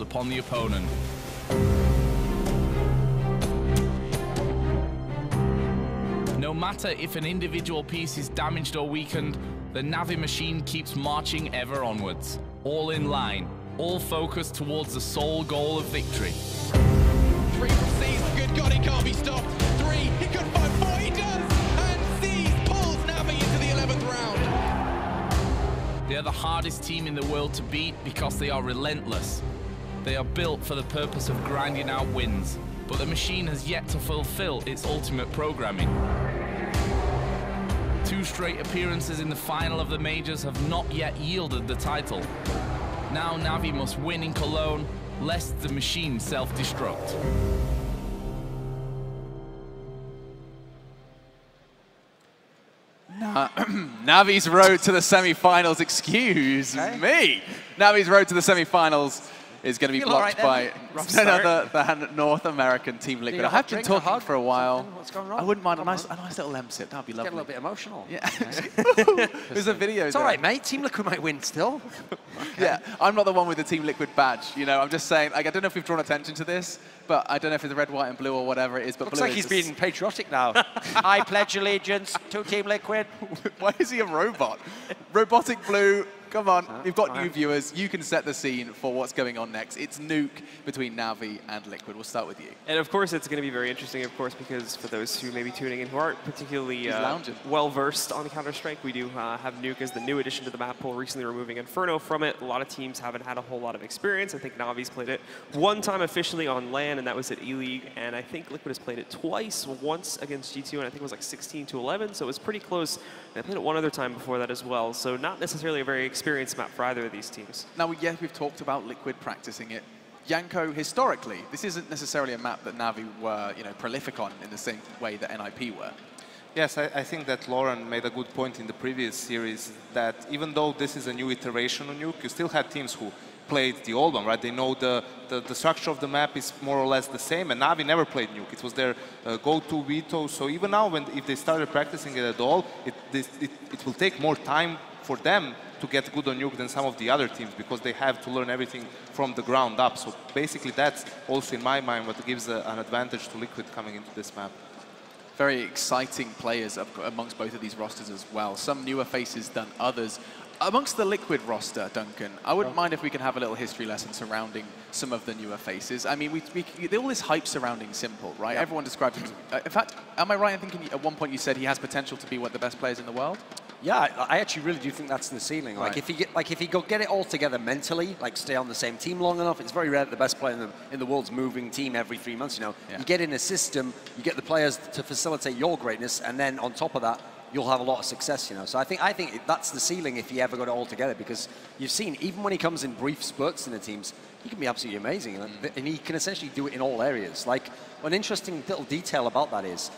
upon the opponent. No matter if an individual piece is damaged or weakened, the NaVi machine keeps marching ever onwards. All in line, all focused towards the sole goal of victory. 3 from C's, good God, he can't be stopped. 3, he could find 4, he does! And C's pulls NaVi into the 11th round. They are the hardest team in the world to beat because they are relentless. They are built for the purpose of grinding out wins, but the machine has yet to fulfill its ultimate programming. 2 straight appearances in the final of the majors have not yet yielded the title. Now NaVi must win in Cologne, lest the machine self-destruct. NaVi's road to the semi-finals, excuse me. NaVi's road to the semi-finals is going to be blocked by none other than North American Team Liquid. I have been talking for a while. What's going on? I wouldn't mind a nice little lem sip. That'd be lovely. Get a little bit emotional. Yeah. There's a video. It's all right, mate. Team Liquid might win still. Okay. Yeah, I'm not the one with the Team Liquid badge. You know, I'm just saying. Like, I don't know if we've drawn attention to this, but I don't know if it's red, white, and blue or whatever it is. But Looks blue like is he's being patriotic now. I pledge allegiance to Team Liquid. Why is he a robot? Robotic blue. Come on, we've got new viewers. You can set the scene for what's going on next. It's Nuke between NaVi and Liquid. We'll start with you. And of course, it's going to be very interesting, of course, because for those who may be tuning in who aren't particularly well-versed on Counter-Strike, we do have Nuke as the new addition to the map pool, recently removing Inferno from it. A lot of teams haven't had a whole lot of experience. I think NaVi's played it one time officially on LAN, and that was at E-League. And I think Liquid has played it twice, once against G2, and I think it was like 16-11, so it was pretty close. And I played it one other time before that as well, so not necessarily a very experienced map for either of these teams. Now, yeah, we've talked about Liquid practicing it. Yanko, historically, this isn't necessarily a map that NaVi were, prolific on in the same way that NIP were. Yes, I think that Lauren made a good point in the previous series that even though this is a new iteration on Nuke, you still had teams who played the old one, right? They know the structure of the map is more or less the same, and NaVi never played Nuke. It was their go-to veto. So even now, if they started practicing it at all, it will take more time for them to get good on Nuke than some of the other teams because they have to learn everything from the ground up. So basically, that's also in my mind what gives an advantage to Liquid coming into this map. Very exciting players amongst both of these rosters as well. Some newer faces than others. Amongst the Liquid roster, Duncan, I wouldn't mind if we can have a little history lesson surrounding some of the newer faces. I mean, all this hype surrounding Simple, right? Yep. Everyone describes him. In fact, am I right in thinking at one point you said he has potential to be one of the best players in the world? Yeah, I actually really do think that's the ceiling. Right. Like if he get it all together mentally, like stay on the same team long enough, it's very rare that the best player in the world's moving team every 3 months. You get in a system, you get the players to facilitate your greatness, and then on top of that, you'll have a lot of success. So I think that's the ceiling if he ever got it all together, because you've seen even when he comes in brief spurts in the teams, he can be absolutely amazing, and he can essentially do it in all areas. Like an interesting little detail about that is,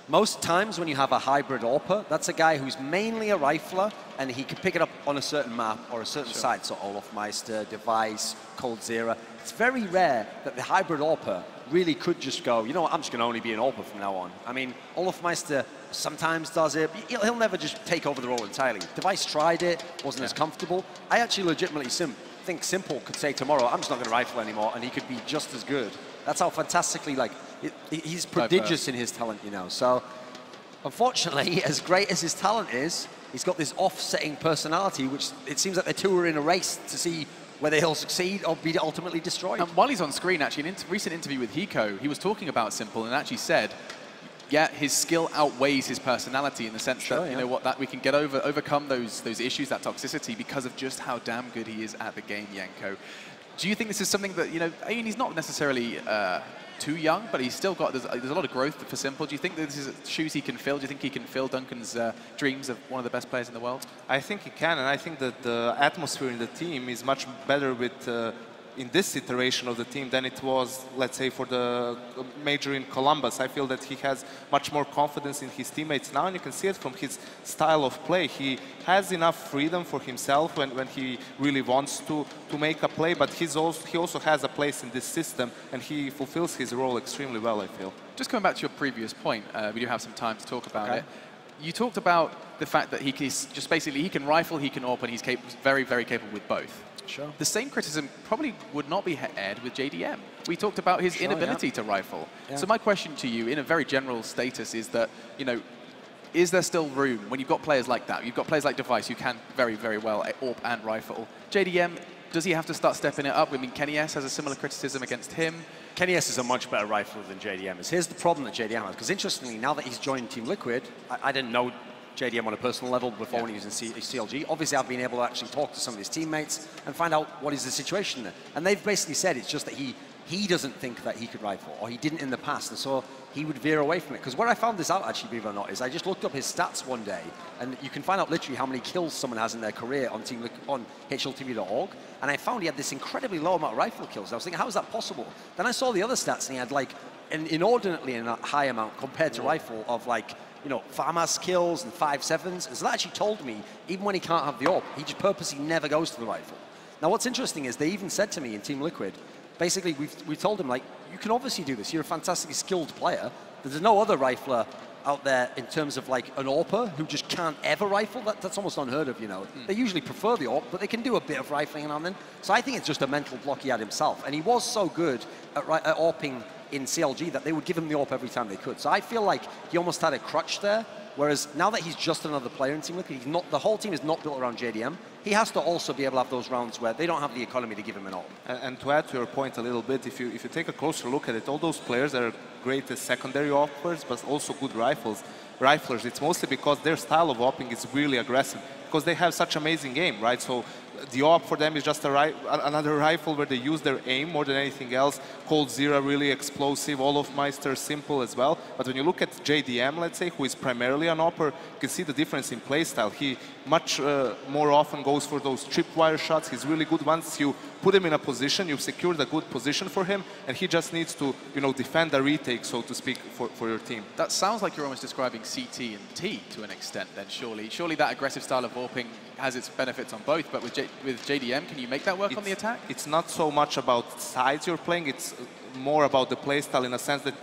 most times when you have a hybrid AWPer, that's a guy who's mainly a rifler, and he can pick it up on a certain map or a certain site, so Olofmeister, Device, Coldzera. It's very rare that the hybrid AWPer really could just go, you know what, I'm just going to only be an AWPer from now on. I mean, Olofmeister sometimes does it, but he'll never just take over the role entirely. Device tried it, wasn't as comfortable. I actually legitimately think Simple could say tomorrow, I'm just not going to rifle anymore, and he could be just as good. That's how fantastically, he's prodigious in his talent, So, unfortunately, as great as his talent is, he's got this offsetting personality, which it seems like the two are in a race to see whether he'll succeed or be ultimately destroyed. And while he's on screen, actually, in a recent interview with Hiko, he was talking about Simple and actually said, yeah, his skill outweighs his personality in the sense that, that we can overcome those issues, that toxicity, because of just how damn good he is at the game, Yanko. Do you think this is something that, I mean, he's not necessarily too young, but he's still got, there's a lot of growth for Simple. Do you think that this is shoes he can fill? Do you think he can fill Duncan's dreams of one of the best players in the world? I think he can, and I think that the atmosphere in the team is much better with in this iteration of the team than it was, let's say, for the major in Columbus. I feel that he has much more confidence in his teammates now, and you can see it from his style of play. He has enough freedom for himself when he really wants to make a play, but he also has a place in this system, and he fulfills his role extremely well, I feel. Just coming back to your previous point, we do have some time to talk about it. You talked about the fact that he can rifle, he can AWP, and he's very, very capable with both. Sure. The same criticism probably would not be aired with JDM. We talked about his inability to rifle. Yeah. So my question to you, in a very general status, is that, you know, is there still room when you've got players like that? You've got players like Device who can very, very well AWP and rifle. JDM, does he have to start stepping it up? I mean, NaVi has a similar criticism against him. NaVi is a much better rifler than JDM is. Here's the problem that JDM has, because interestingly, now that he's joined Team Liquid, I didn't know JDM on a personal level before when he was in CLG. Obviously, I've been able to actually talk to some of his teammates and find out what is the situation there. And they've basically said it's just that he doesn't think that he could rifle, or he didn't in the past, and so he would veer away from it. Because where I found this out, actually, believe it or not, is I just looked up his stats one day, and you can find out literally how many kills someone has in their career on HLTV.org, and I found he had this incredibly low amount of rifle kills. I was thinking, how is that possible? Then I saw the other stats, and he had like an inordinately high amount compared to rifle of like, you know, FAMAS kills and 5.7s. And so that actually told me, even when he can't have the AWP, he just purposely never goes to the rifle. Now, what's interesting is they even said to me in Team Liquid, basically, we told him, like, you can obviously do this. You're a fantastically skilled player. There's no other rifler out there in terms of, like, an AWPer who just can't ever rifle. That's almost unheard of, you know. They usually prefer the AWP, but they can do a bit of rifling now and then. So I think it's just a mental block he had himself. And he was so good at AWPing in CLG that they would give him the AWP every time they could. So I feel like he almost had a crutch there. Whereas now that he's just another player in Team Liquid, the whole team is not built around JDM. He has to also be able to have those rounds where they don't have the economy to give him an AWP. And to add to your point a little bit, if you take a closer look at it, all those players that are great as secondary AWPers, but also good riflers, it's mostly because their style of AWPing is really aggressive, because they have such amazing game, right? So the AWP for them is just another rifle where they use their aim more than anything else. Cold Zero really explosive, Olofmeister simple as well. But when you look at JDM, let's say, who is primarily an AWPer, you can see the difference in playstyle. He much more often goes for those tripwire shots. He's really good. Once you put him in a position, you've secured a good position for him, and he just needs to, you know, defend a retake, so to speak, for your team. That sounds like you're almost describing CT and T to an extent then, surely. Surely that aggressive style of AWPing has its benefits on both, but with JDM, can you make that work on the attack? It's not so much about sides you're playing, it's more about the playstyle in a sense that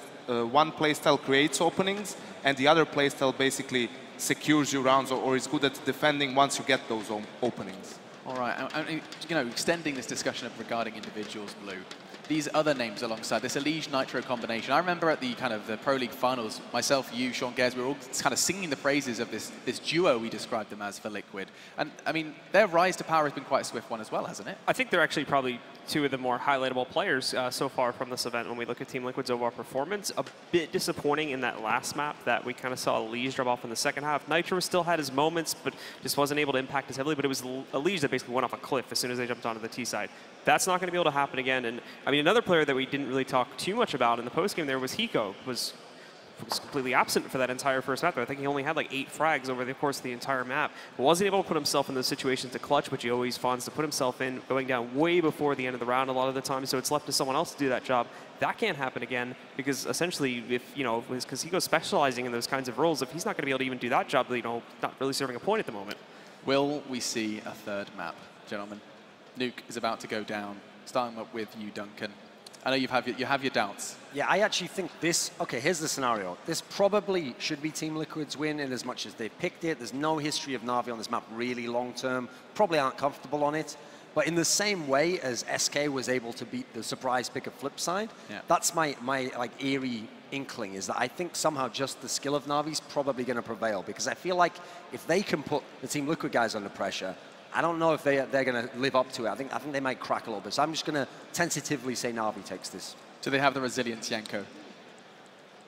one playstyle creates openings, and the other playstyle basically secures you rounds or is good at defending once you get those openings. All right, and you know, extending this discussion regarding individuals, Blue, these other names alongside this Elige Nitro combination. I remember at the kind of the Pro League finals, myself, you, Sean Gers, we were all kind of singing the praises of this duo we described them as for Liquid. And I mean, their rise to power has been quite a swift one as well, hasn't it? I think they're actually probably two of the more highlightable players so far from this event when we look at Team Liquid's overall performance. A bit disappointing in that last map that we kind of saw Elige drop off in the second half. Nitro still had his moments, but just wasn't able to impact as heavily. But it was Elige that basically went off a cliff as soon as they jumped onto the T side. That's not going to be able to happen again. And I mean, another player that we didn't really talk too much about in the postgame there was Hiko. Was completely absent for that entire first map. I think he only had like 8 frags over the course of the entire map. Wasn't able to put himself in those situations to clutch, which he always finds to put himself in, going down way before the end of the round a lot of the time. So it's left to someone else to do that job. That can't happen again because essentially, if you know, because Hiko's specializing in those kinds of roles, if he's not going to be able to even do that job, you know, not really serving a point at the moment. Will we see a third map, gentlemen? Nuke is about to go down. Starting up with you, Duncan. I know you have your doubts. Yeah, I actually think this, okay, here's the scenario. This probably should be Team Liquid's win in as much as they've picked it. There's no history of NaVi on this map really long term. Probably aren't comfortable on it. But in the same way as SK was able to beat the surprise pick of Flipside, that's my like eerie inkling, is that I think somehow just the skill of NaVi's probably going to prevail, because I feel like if they can put the Team Liquid guys under pressure, I don't know if they're going to live up to it. I think they might crack a little bit. So I'm just going to tentatively say NaVi takes this. Do they have the resilience, Yanko?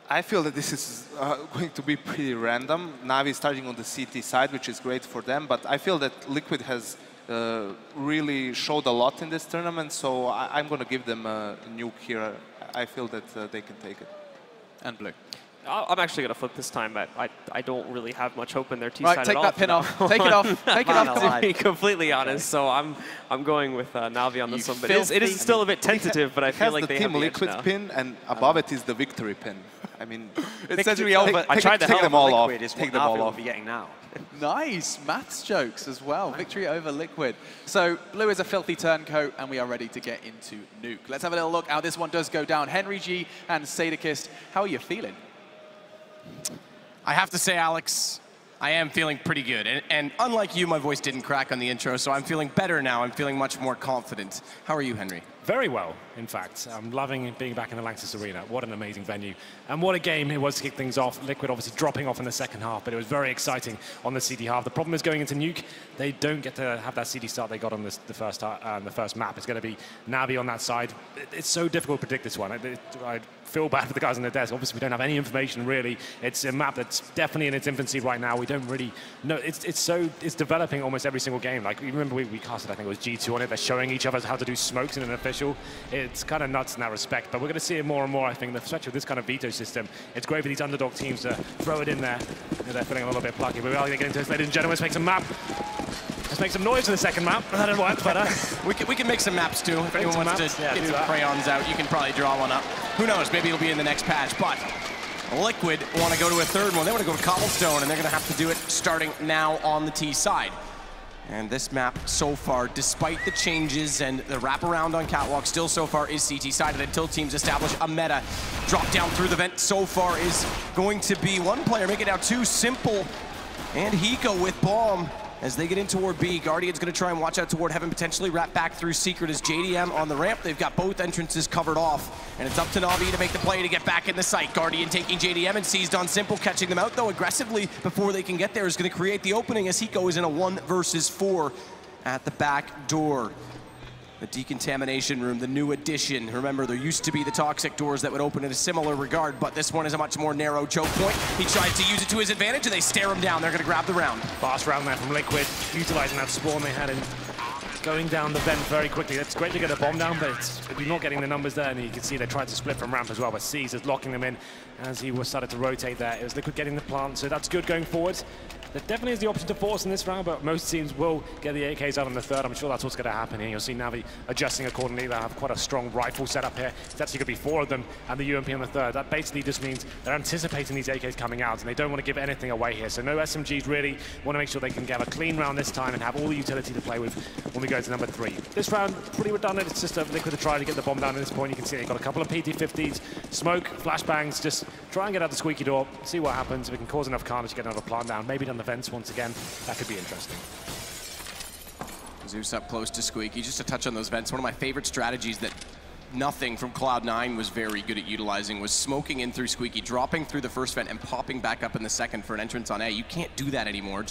I feel that this is going to be pretty random. NaVi starting on the CT side, which is great for them, but I feel that Liquid has really showed a lot in this tournament, so I'm going to give them a Nuke here. I feel that they can take it. And Blue. I'm actually going to flip this time, but I don't really have much hope in their T-side at all. Right, take that pin off. Take it off. Take it off. To be completely honest, so I'm going with NaVi on this one. But it is still a bit tentative, but I feel like they have the Team Liquid pin, and above it is the victory pin. I mean, victory over. I tried to take them all off. Take them all off. Be getting now. Nice maths jokes as well. Victory over Liquid. So Blue is a filthy turncoat, and we are ready to get into Nuke. Let's have a little look how this one does go down. Henry G and Sadakist, how are you feeling? I have to say, Alex, I am feeling pretty good. And unlike you, my voice didn't crack on the intro, so I'm feeling better now. I'm feeling much more confident. How are you, Henry? Very well, in fact. I'm loving being back in the LANXESS Arena. What an amazing venue. And what a game it was to kick things off. Liquid obviously dropping off in the second half, but it was very exciting on the CD half. The problem is going into Nuke, they don't get to have that CD start they got on the first map. It's going to be NaVi on that side. It's so difficult to predict this one. I feel bad for the guys on the desk. Obviously, we don't have any information, really. It's a map that's definitely in its infancy right now. We don't really know. It's developing almost every single game. Like, you remember we casted, I think it was G2 on it. They're showing each other how to do smokes in an official. It's kind of nuts in that respect, but we're going to see it more and more, I think, especially with this kind of veto system. It's great for these underdog teams to throw it in there. They're feeling a little bit plucky, but we are going to get into this, ladies and gentlemen. Let's make some map. Let's make some noise for the second map. That didn't work, but we can make some maps too. If anyone wants to get some crayons out, you can probably draw one up. Who knows? Maybe it'll be in the next patch, but Liquid want to go to a third one. They want to go to Cobblestone, and they're going to have to do it starting now on the T side. And this map so far, despite the changes and the wraparound on Catwalk, still so far is CT-sided until teams establish a meta. Drop down through the vent so far is going to be one player, make it now two, Simple and Hiko with Bomb. As they get in toward B, Guardian's going to try and watch out toward Heaven, potentially wrap back through Secret as JDM on the ramp. They've got both entrances covered off, and it's up to NaVi to make the play to get back in the site. Guardian taking JDM and seized on Simple, catching them out, though, aggressively before they can get there is going to create the opening as Hiko is in a 1 versus 4 at the back door. The decontamination room, the new addition. Remember, there used to be the toxic doors that would open in a similar regard, but this one is a much more narrow choke point. He tries to use it to his advantage, and they stare him down. They're going to grab the round. Fast round there from Liquid, utilizing that spawn they had in going down the vent very quickly. It's great to get a bomb down, but you're not getting the numbers there, and you can see they tried to split from ramp as well, but C's is locking them in as he was started to rotate there. It was Liquid getting the plant, so that's good going forward. There definitely is the option to force in this round, but most teams will get the AKs out on the third. I'm sure that's what's going to happen here. You'll see NaVi adjusting accordingly. They have quite a strong rifle setup here. It's actually going to be 4 of them and the UMP on the third. That basically just means they're anticipating these AKs coming out, and they don't want to give anything away here. So no SMGs really. Want to make sure they can get a clean round this time and have all the utility to play with when we go to number 3. This round, pretty redundant. It's just a Liquid to try to get the bomb down at this point. You can see they've got a couple of PT-50s, smoke, flashbangs, just try and get out the squeaky door, see what happens. If we can cause enough carnage to get another plant down, maybe down the vents once again. That could be interesting. Zeus up close to Squeaky. Just to touch on those vents, one of my favorite strategies that nothing from Cloud9 was very good at utilizing was smoking in through Squeaky, dropping through the first vent and popping back up in the second for an entrance on A. You can't do that anymore.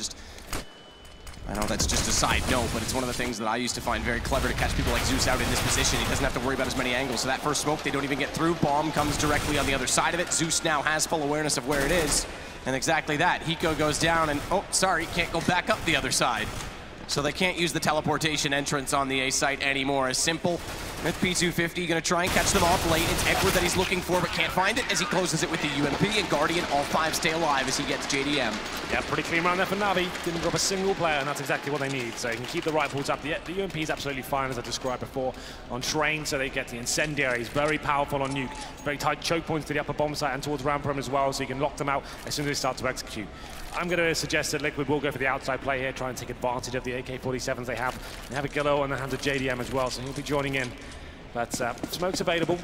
I know that's just a side note, but it's one of the things that I used to find very clever to catch people like Zeus out in this position. He doesn't have to worry about as many angles. So that first smoke, they don't even get through. Bomb comes directly on the other side of it. Zeus now has full awareness of where it is. And exactly that. Hiko goes down and, oh, sorry, can't go back up the other side. So they can't use the teleportation entrance on the A site anymore. As Simple with P250, gonna try and catch them off late. It's Edward that he's looking for, but can't find it as he closes it with the UMP, and Guardian, all 5 stay alive as he gets JDM. Yeah, pretty clean round there for NaVi. Didn't drop a single player, and that's exactly what they need. So you can keep the rifles up. The UMP is absolutely fine, as I described before, on Train, so they get the incendiary. He's very powerful on Nuke. Very tight choke points to the upper bomb site and towards ramp room as well, so you can lock them out as soon as they start to execute. I'm going to suggest that Liquid will go for the outside play here, try and take advantage of the AK-47s they have. They have a Gillo on the hands of JDM as well, so he'll be joining in. But smoke's available.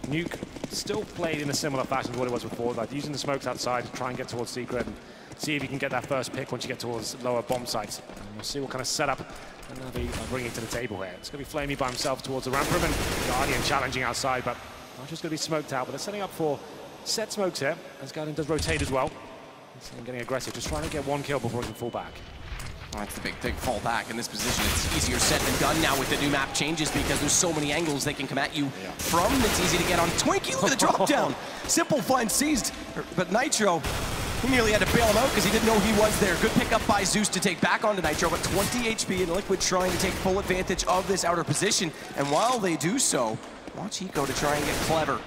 Nuke still played in a similar fashion to what it was before, like using the smokes outside to try and get towards Secret and see if you can get that first pick once you get towards lower bomb sites. And we'll see what kind of setup NaVi are bringing to the table here. It's going to be Flamey by himself towards the ramp room, and Guardian challenging outside, but not just going to be smoked out. But they're setting up for set smokes here, as Guardian does rotate as well. And getting aggressive, just trying to get 1 kill before he can fall back. Well, that's the big thing, fall back in this position. It's easier said than done now with the new map changes because there's so many angles they can come at you from. It's easy to get on Twinkie. Look at the drop down. Simple find seized, but Nitro, he nearly had to bail him out because he didn't know he was there. Good pickup by Zeus to take back onto Nitro, but 20 HP and Liquid trying to take full advantage of this outer position. And while they do so, watch Hiko to try and get clever.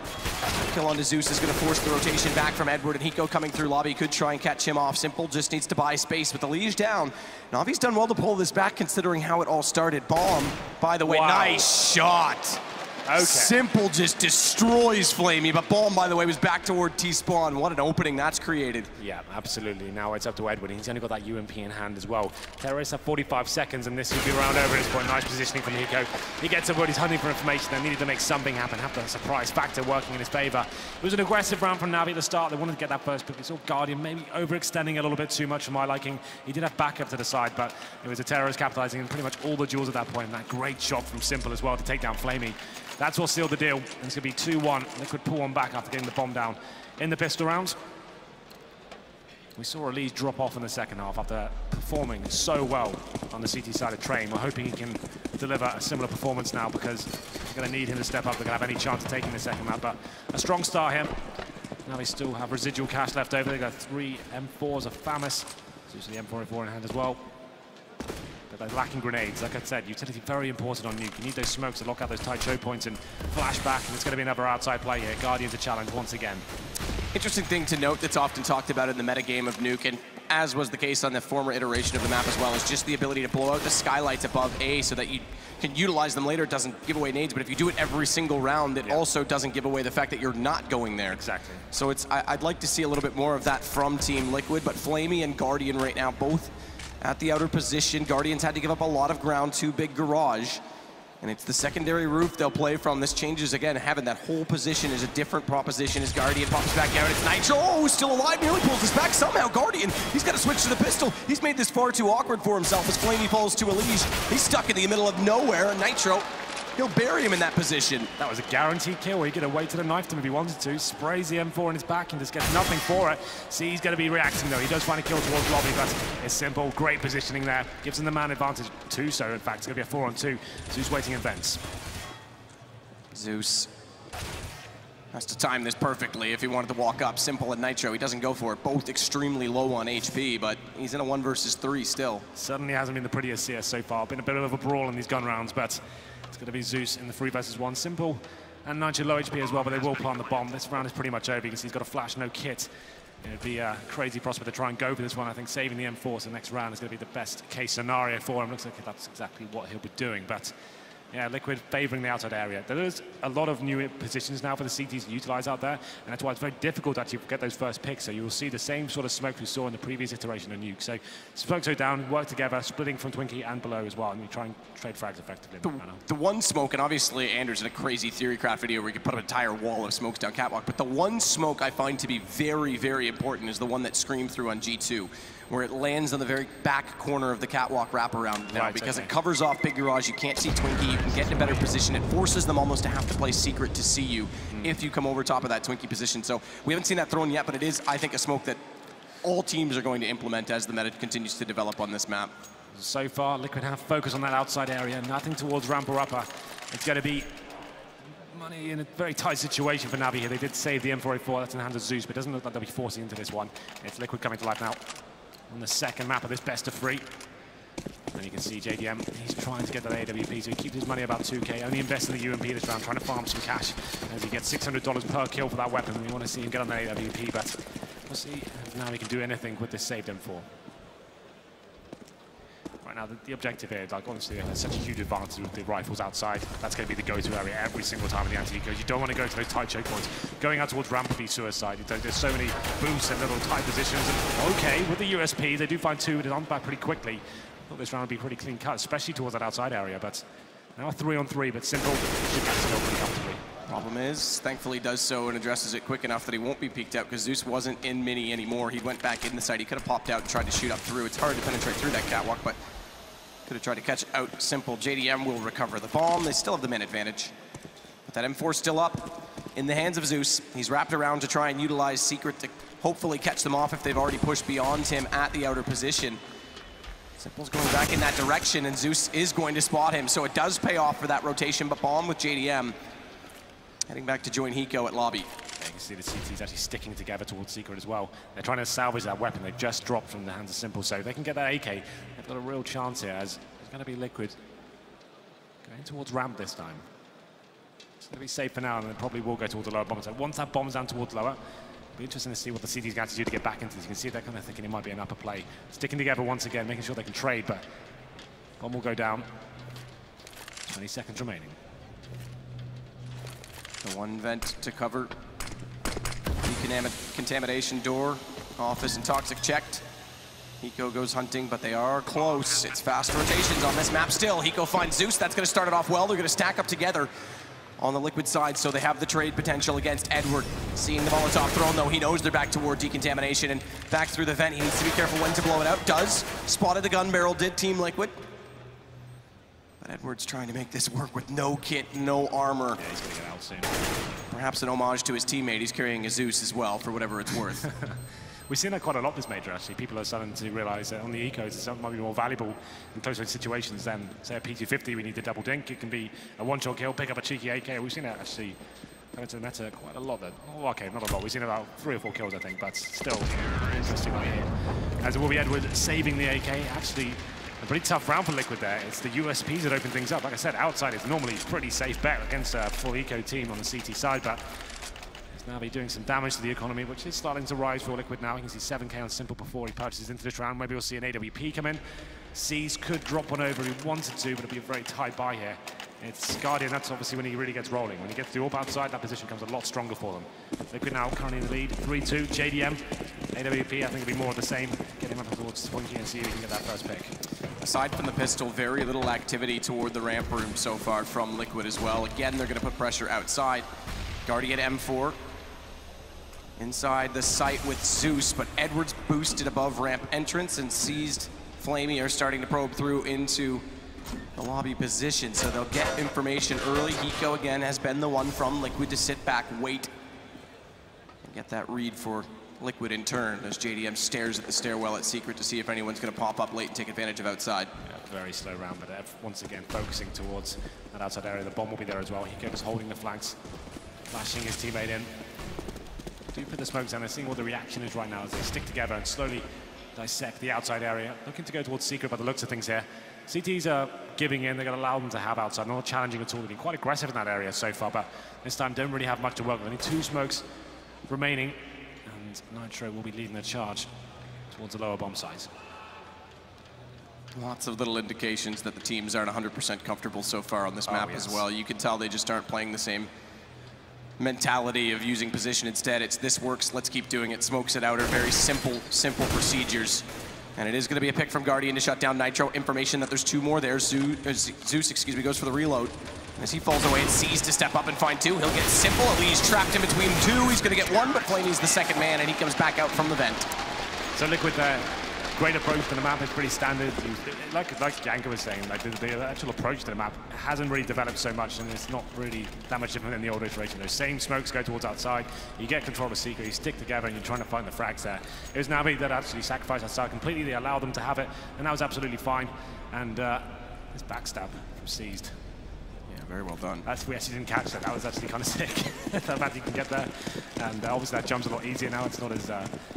Kill onto Zeus is going to force the rotation back from Edward, and Hiko coming through lobby could try and catch him off. Simple just needs to buy space with the Liege down. NaVi's done well to pull this back considering how it all started. Bomb, by the way, nice shot. Okay. Simple just destroys Flamey, but Bomb, by the way, was back toward T-spawn. What an opening that's created. Yeah, absolutely. Now it's up to Edward. He's only got that UMP in hand as well. Terrorists have 45 seconds, and this will be round over at this point. Nice positioning from Hiko. He gets aboard, he's hunting for information. They needed to make something happen, have the surprise factor working in his favor. It was an aggressive round from NaVi at the start. They wanted to get that first pick. We saw Guardian maybe overextending a little bit too much for my liking. He did have backup to the side, but it was the Terrorists capitalizing on pretty much all the duels at that point. And that great shot from Simple as well to take down Flamey. That's what sealed the deal. And it's going to be 2-1. Liquid pull one back after getting the bomb down in the pistol rounds. We saw Elise drop off in the second half after performing so well on the CT side of Train. We're hoping he can deliver a similar performance now because we're going to need him to step up. They're going to have any chance of taking the second map. But a strong start here. Now they still have residual cash left over. They've got 3 M4s of FAMAS. There's the M44 in hand as well. But they're lacking grenades. Like I said, utility very important on Nuke. You need those smokes to lock out those tight choke points and flash back, and it's going to be another outside play here. Guardian's a challenge once again. Interesting thing to note that's often talked about in the metagame of Nuke, and as was the case on the former iteration of the map as well, is just the ability to blow out the skylights above A so that you can utilize them later. It doesn't give away nades, but if you do it every single round, it also doesn't give away the fact that you're not going there. Exactly. So I'd like to see a little bit more of that from Team Liquid, but Flamey and Guardian right now both at the outer position. Guardians had to give up a lot of ground to big garage, and it's the secondary roof they'll play from. This changes again. Having that whole position is a different proposition as Guardian pops back out. It's Nitro. Oh, still alive. Nearly pulls us back. Somehow Guardian, he's got to switch to the pistol. He's made this far too awkward for himself as Flamey falls to Elise. He's stuck in the middle of nowhere. Nitro, he'll bury him in that position. That was a guaranteed kill. He could have waited and knifed him if he wanted to. Sprays the M4 in his back and just gets nothing for it. See, he's going to be reacting though. He does find a kill towards Lobby, but it's Simple. Great positioning there. Gives him the man advantage. 2, so in fact, it's going to be a 4-on-2. Zeus waiting in vents. Zeus has to time this perfectly if he wanted to walk up. Simple and Nitro, he doesn't go for it. Both extremely low on HP, but he's in a 1 versus 3 still. Certainly hasn't been the prettiest CS so far. Been a bit of a brawl in these gun rounds, but it's going to be Zeus in the 3 versus 1. Simple and Nitro low HP as well, but they will plant the bomb. This round is pretty much over because he's got a flash, no kit. It'd be a crazy prospect to try and go for this one. I think saving the M4 so the next round is going to be the best case scenario for him. Looks like that's exactly what he'll be doing, but yeah, Liquid favoring the outside area. There is a lot of new positions now for the CTs to utilize out there, and that's why it's very difficult to actually get those first picks. So you will see the same sort of smoke we saw in the previous iteration of Nuke. So smokes go down, work together, splitting from Twinkie and below as well, and you try and trade frags effectively. The one smoke, and obviously Anders in a crazy theory craft video where you could put an entire wall of smokes down catwalk, but the one smoke I find to be very, very important is the one that screamed through on G2, where it lands on the very back corner of the catwalk wraparound now, because it covers off big garage. You can't see Twinkie, you can get in a better position. It forces them almost to have to play secret to see you if you come over top of that Twinkie position. So we haven't seen that thrown yet, but it is, I think, a smoke that all teams are going to implement as the meta continues to develop on this map. So far, Liquid have focus on that outside area, nothing towards ramp or upper. It's going to be money in a very tight situation for NaVi here. They did save the M4A4, that's in the hands of Zeus, but it doesn't look like they'll be forcing into this one. It's Liquid coming to life now on the second map of this best of 3. And you can see JDM, he's trying to get that AWP, so he keeps his money about 2K, only invested in the UMP this round, trying to farm some cash as he gets $600 per kill for that weapon. We want to see him get on that AWP, but we'll see if now he can do anything with this saved M4. Right now, the objective here, like honestly, there's such a huge advantage with the rifles outside. That's going to be the go-to area every single time in the anti-goes. You don't want to go to those tight choke points. Going out towards ramp would be suicide. There's so many boosts and little tight positions. And okay, with the USP, they do find 2 and on back pretty quickly. I thought this round would be pretty clean cut, especially towards that outside area. But now a 3-on-3, but Simple should get to go pretty comfortably. Problem is, thankfully does so and addresses it quick enough that he won't be peeked out because Zeus wasn't in mini anymore. He went back in the side. He could have popped out and tried to shoot up through. It's hard to penetrate through that catwalk, but could have tried to catch out Simple. JDM will recover the bomb. They still have the man advantage. But that M4 still up in the hands of Zeus. He's wrapped around to try and utilize Secret to hopefully catch them off if they've already pushed beyond him at the outer position. Simple's going back in that direction, and Zeus is going to spot him, so it does pay off for that rotation, but bomb with JDM heading back to join Hiko at lobby. Yeah, you can see the CT's actually sticking together towards Secret as well. They're trying to salvage that weapon they've just dropped from the hands of Simple, so if they can get that AK, they've got a real chance here, as it's going to be Liquid going towards ramp this time. It's going to be safe for now, and they probably will go towards the lower bomb. So once that bomb's down towards lower, it'll be interesting to see what the CT's going to do to get back into this. You can see they're kind of thinking it might be an upper play. Sticking together once again, making sure they can trade, but bomb will go down. 20 seconds remaining. One vent to cover. Contamination door, office and toxic checked. Hiko goes hunting, but they are close. It's fast rotations on this map still. Hiko finds Zeus. That's going to start it off well. They're going to stack up together on the Liquid side, so they have the trade potential against Edward. Seeing the Molotov thrown, though, he knows they're back toward decontamination and back through the vent. He needs to be careful when to blow it out. Does. Spotted the gun barrel, did Team Liquid. But Edward's trying to make this work with no kit, no armor. Yeah, he's going to get out soon. Perhaps an homage to his teammate. He's carrying a Zeus as well, for whatever it's worth. We've seen that quite a lot this major, actually. People are starting to realize that on the ecos, it might be more valuable in close-range situations than, say, a P250. We need to double dink. It can be a one-shot kill, pick up a cheeky AK. We've seen that, actually, come into the meta quite a lot. Oh, okay, not a lot. We've seen about 3 or 4 kills, I think, but still interesting right here. As it will be Edward saving the AK. Actually, a pretty tough round for Liquid there. It's the USPs that open things up. Like I said, outside is normally a pretty safe bet against a full eco team on the CT side, but NaVi doing some damage to the economy, which is starting to rise for Liquid now. You can see 7K on Simple before he purchases into this round. Maybe we'll see an AWP come in. Seas could drop one over if he wanted to, but it'll be a very tight buy here. It's Guardian, that's obviously when he really gets rolling. When he gets the AWP outside, that position comes a lot stronger for them. Liquid now currently in the lead, 3-2, JDM. AWP, I think it'll be more of the same. Get him up towards Pointy and see if he can get that first pick. Aside from the pistol, very little activity toward the ramp room so far from Liquid as well. Again, they're going to put pressure outside. Guardian M4. Inside the site with Zeus, but Edwards boosted above ramp entrance and seized Flamey are starting to probe through into the lobby position, so they'll get information early. Hiko again has been the one from Liquid to sit back, wait, and get that read for Liquid in turn as JDM stares at the stairwell at Secret to see if anyone's going to pop up late and take advantage of outside. Yeah, very slow round, but once again focusing towards that outside area. The bomb will be there as well. Hiko is holding the flanks, flashing his teammate in. Do put the smokes down and seeing what the reaction is right now as they stick together and slowly dissect the outside area. Looking to go towards Secret by the looks of things here. CTs are giving in, they're going to allow them to have outside, not challenging at all. They've been quite aggressive in that area so far, but this time don't really have much to work with. Only 2 smokes remaining, and Nitro will be leading the charge towards the lower bomb size. Lots of little indications that the teams aren't 100% comfortable so far on this map as well. You can tell they just aren't playing the same mentality of using position instead. It's this works, let's keep doing it, smokes it out, are very simple procedures. And it is going to be a pick from Guardian to shut down Nitro. Information that there's 2 more there. Zeus, excuse me, goes for the reload. As he falls away and sees to step up and find 2, he'll get Simple. At least trapped in between 2. He's going to get 1, but Flamey's the second man, and he comes back out from the vent. So Liquid there. Great approach to the map is pretty standard. Like Janka was saying, like the actual approach to the map hasn't really developed so much, and it's not really that much different than the older iteration. Those same smokes go towards outside. You get control of Secret, you stick together, and you're trying to find the frags there. It was NaVi that actually sacrificed outside completely. They allowed them to have it, and that was absolutely fine. And this backstab from Seized. Very well done. We actually didn't catch that. That was actually kind of sick. The fact you can get there. And obviously that jump's a lot easier now. It's not as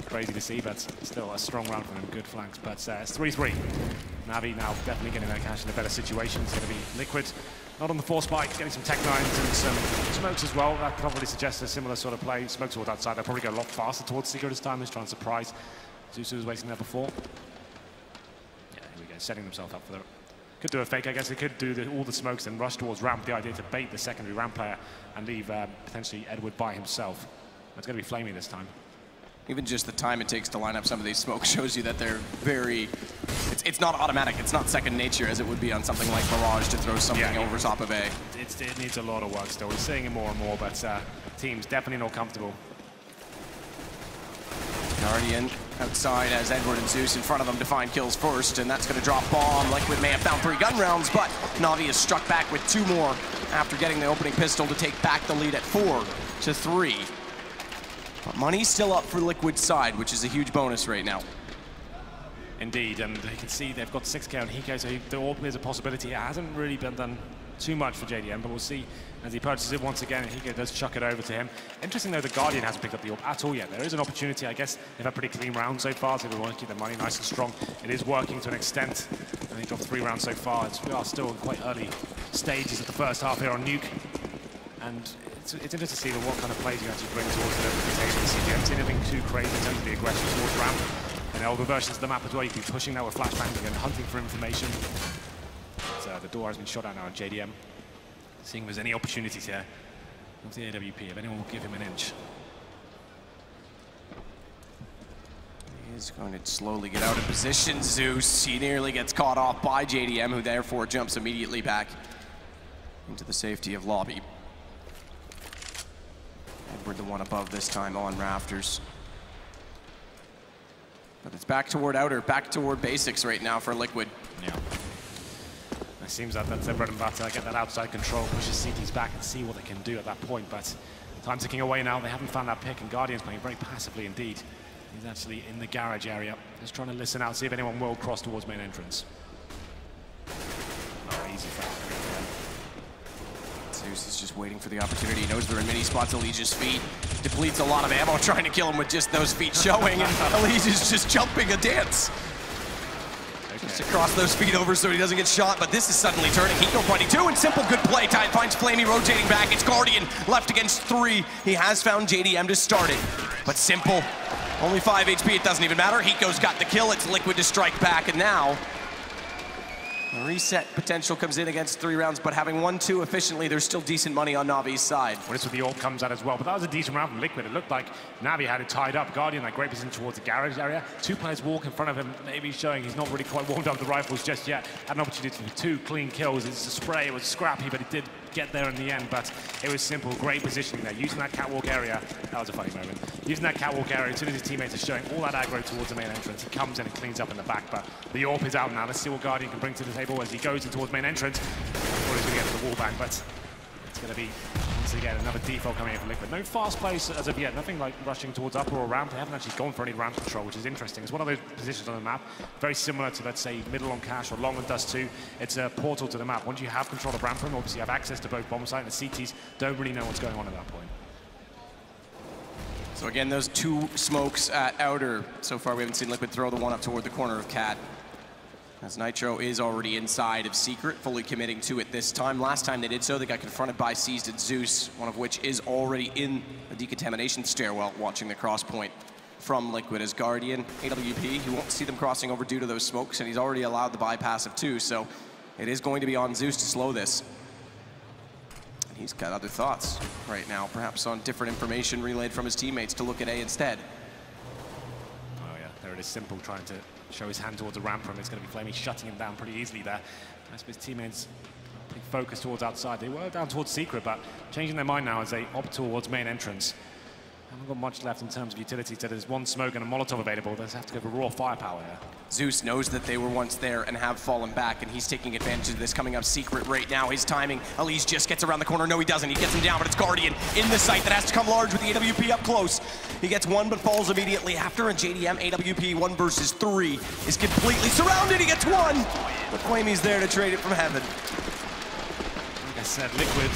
crazy to see, but still a strong round from him. Good flanks. But it's 3-3. NaVi now definitely getting their cash in a better situation. It's going to be Liquid. Not on the force spike, getting some tech nines and some smokes as well. That probably suggests a similar sort of play. Smokes towards outside. They'll probably go a lot faster towards Secret this time. He's trying to surprise. Zeus was waiting there before. Yeah, here we go. Setting themselves up for the... Could do a fake, I guess. They could do all the smokes and rush towards ramp. The idea to bait the secondary ramp player and leave potentially Edward by himself. It's going to be Flamey this time. Even just the time it takes to line up some of these smokes shows you that they're very... It's not automatic. It's not second nature as it would be on something like Mirage to throw something over top of A. It needs a lot of work still. We're seeing it more and more, but teams definitely not comfortable. Guardian outside as Edward and Zeus in front of him to find kills first, and that's going to drop bomb. Liquid may have found 3 gun rounds, but NaVi is struck back with 2 more after getting the opening pistol to take back the lead at 4-3. But money's still up for Liquid's side, which is a huge bonus right now. Indeed, and you can see they've got 6K on Hiko, so the AWP is a possibility. It hasn't really been done too much for JDM, but we'll see as he purchases it once again, and Hiko does chuck it over to him. Interesting though, the Guardian hasn't picked up the AWP at all yet. There is an opportunity, I guess. They've had pretty clean rounds so far, so we want to keep their money nice and strong. It is working to an extent, and they dropped 3 rounds so far. We are still in quite early stages of the first half here on Nuke, and it's interesting to see what kind of plays you actually bring towards the table. You haven't seen anything too crazy in terms of the aggression towards ramp. And older versions of the map as well, you can be pushing that with flashbangs and hunting for information. But, the door has been shot out now on JDM. Seeing if there's any opportunities here. of the AWP, if anyone will give him an inch. He is going to slowly get out of position. Zeus, he nearly gets caught off by JDM, who therefore jumps immediately back into the safety of lobby. Edward, the one above this time on rafters. But it's back toward outer, back toward basics right now for Liquid. Yeah. It seems like that's their bread and butter. Get that outside control, pushes CTs back and see what they can do at that point. But time ticking away now. They haven't found that pick, and Guardian's playing very passively indeed. He's actually in the garage area, just trying to listen out, see if anyone will cross towards main entrance. Oh, easy for him. Zeus is just waiting for the opportunity. He knows they're in mini spots. Elijah's feet depletes a lot of ammo, trying to kill him with just those feet showing, and Elijah's just jumping a dance. Just across those feet over so he doesn't get shot, but this is suddenly turning. Hiko finding two, and Simple good play. Tide finds Flamey rotating back. It's Guardian left against 3. He has found JDM to start it, but Simple, only 5 HP, it doesn't even matter. Hiko's got the kill. It's Liquid to strike back, and now the reset potential comes in against 3 rounds, but having 1-2 efficiently, there's still decent money on Navi's side. Well, this is where the ult comes out as well, but that was a decent round from Liquid. It looked like Navi had it tied up. Guardian, that great position towards the garage area. 2 players walk in front of him, maybe showing he's not really quite warmed up the rifles just yet. Had an opportunity for 2 clean kills. It's a spray, it was scrappy, but it did get there in the end, but it was Simple. Great positioning there, using that catwalk area. That was a funny moment. Using that catwalk area, as soon as his teammates are showing all that aggro towards the main entrance, he comes in and cleans up in the back, but the AWP is out now. Let's see what Guardian can bring to the table as he goes in towards main entrance. I thought he was going to get to the wall bang, but it's going to be, once again, another default coming in for Liquid. No fast plays as of yet, nothing like rushing towards upper or ramp. They haven't actually gone for any ramp control, which is interesting. It's one of those positions on the map, very similar to, let's say, middle on Cash or long on Dust 2. It's a portal to the map. Once you have control of ramp room, obviously you have access to both bomb site, and the CTs don't really know what's going on at that point. So again, those 2 smokes at outer. So far, we haven't seen Liquid throw the one up toward the corner of Cat, as Nitro is already inside of Secret, fully committing to it this time. Last time they did so, they got confronted by Seized and Zeus, one of which is already in the decontamination stairwell, watching the cross point from Liquid as Guardian. AWP, you won't see them crossing over due to those smokes, and he's already allowed the bypass of 2, so it is going to be on Zeus to slow this. And he's got other thoughts right now, perhaps on different information relayed from his teammates to look at A instead. Oh yeah, there it is, Simple trying to show his hand towards the ramp room. It's going to be Flamey shutting him down pretty easily there. I suppose teammates pretty focused towards outside. They were down towards Secret, but changing their mind now as they opt towards main entrance. Haven't got much left in terms of utility, so there's 1 smoke and a Molotov available. They just have to go for raw firepower here. Zeus knows that they were once there and have fallen back, and he's taking advantage of this coming up Secret right now. His timing, Elise just gets around the corner. No, he doesn't. He gets him down, but it's Guardian in the site that has to come large with the AWP up close. He gets 1, but falls immediately after, and JDM AWP 1 versus 3 is completely surrounded. He gets 1, but Flamey's there to trade it from heaven. Like I said, Liquid,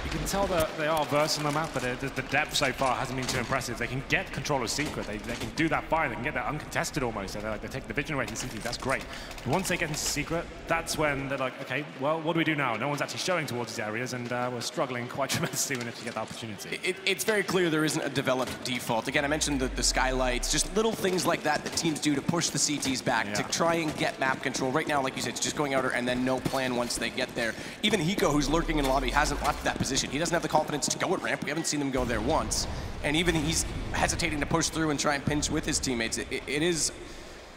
you can tell that they are versed on the map, but the depth so far hasn't been too impressive. They can get control of Secret. They can do that fine. They can get that uncontested almost. So they take the vision away from CT. That's great. But once they get into Secret, that's when they're like, okay, well, what do we do now? No one's actually showing towards these areas, and we're struggling quite tremendously when you get the opportunity. It's very clear there isn't a developed default. Again, I mentioned the skylights, just little things like that that teams do to push the CTs back, to try and get map control. Right now, like you said, it's just going outer and then no plan once they get there. Even Hiko, who's lurking in lobby, hasn't left that position. He doesn't have the confidence to go at ramp. We haven't seen him go there once. And even he's hesitating to push through and try and pinch with his teammates. It is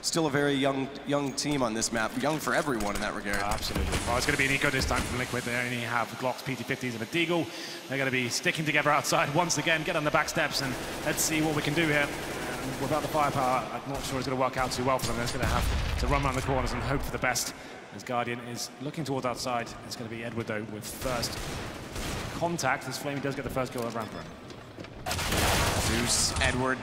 still a very young team on this map. Young for everyone in that regard. Absolutely. Well, it's going to be an eco this time from Liquid. They only have Glocks, PT-50s, and a Deagle. They're going to be sticking together outside once again, get on the back steps, and let's see what we can do here. And without the firepower, I'm not sure it's going to work out too well for them. They're just going to have to run around the corners and hope for the best. As Guardian is looking towards outside, it's going to be Edward, though, with first contact, as Flamey does get the first kill at ramp run. Zeus, Edward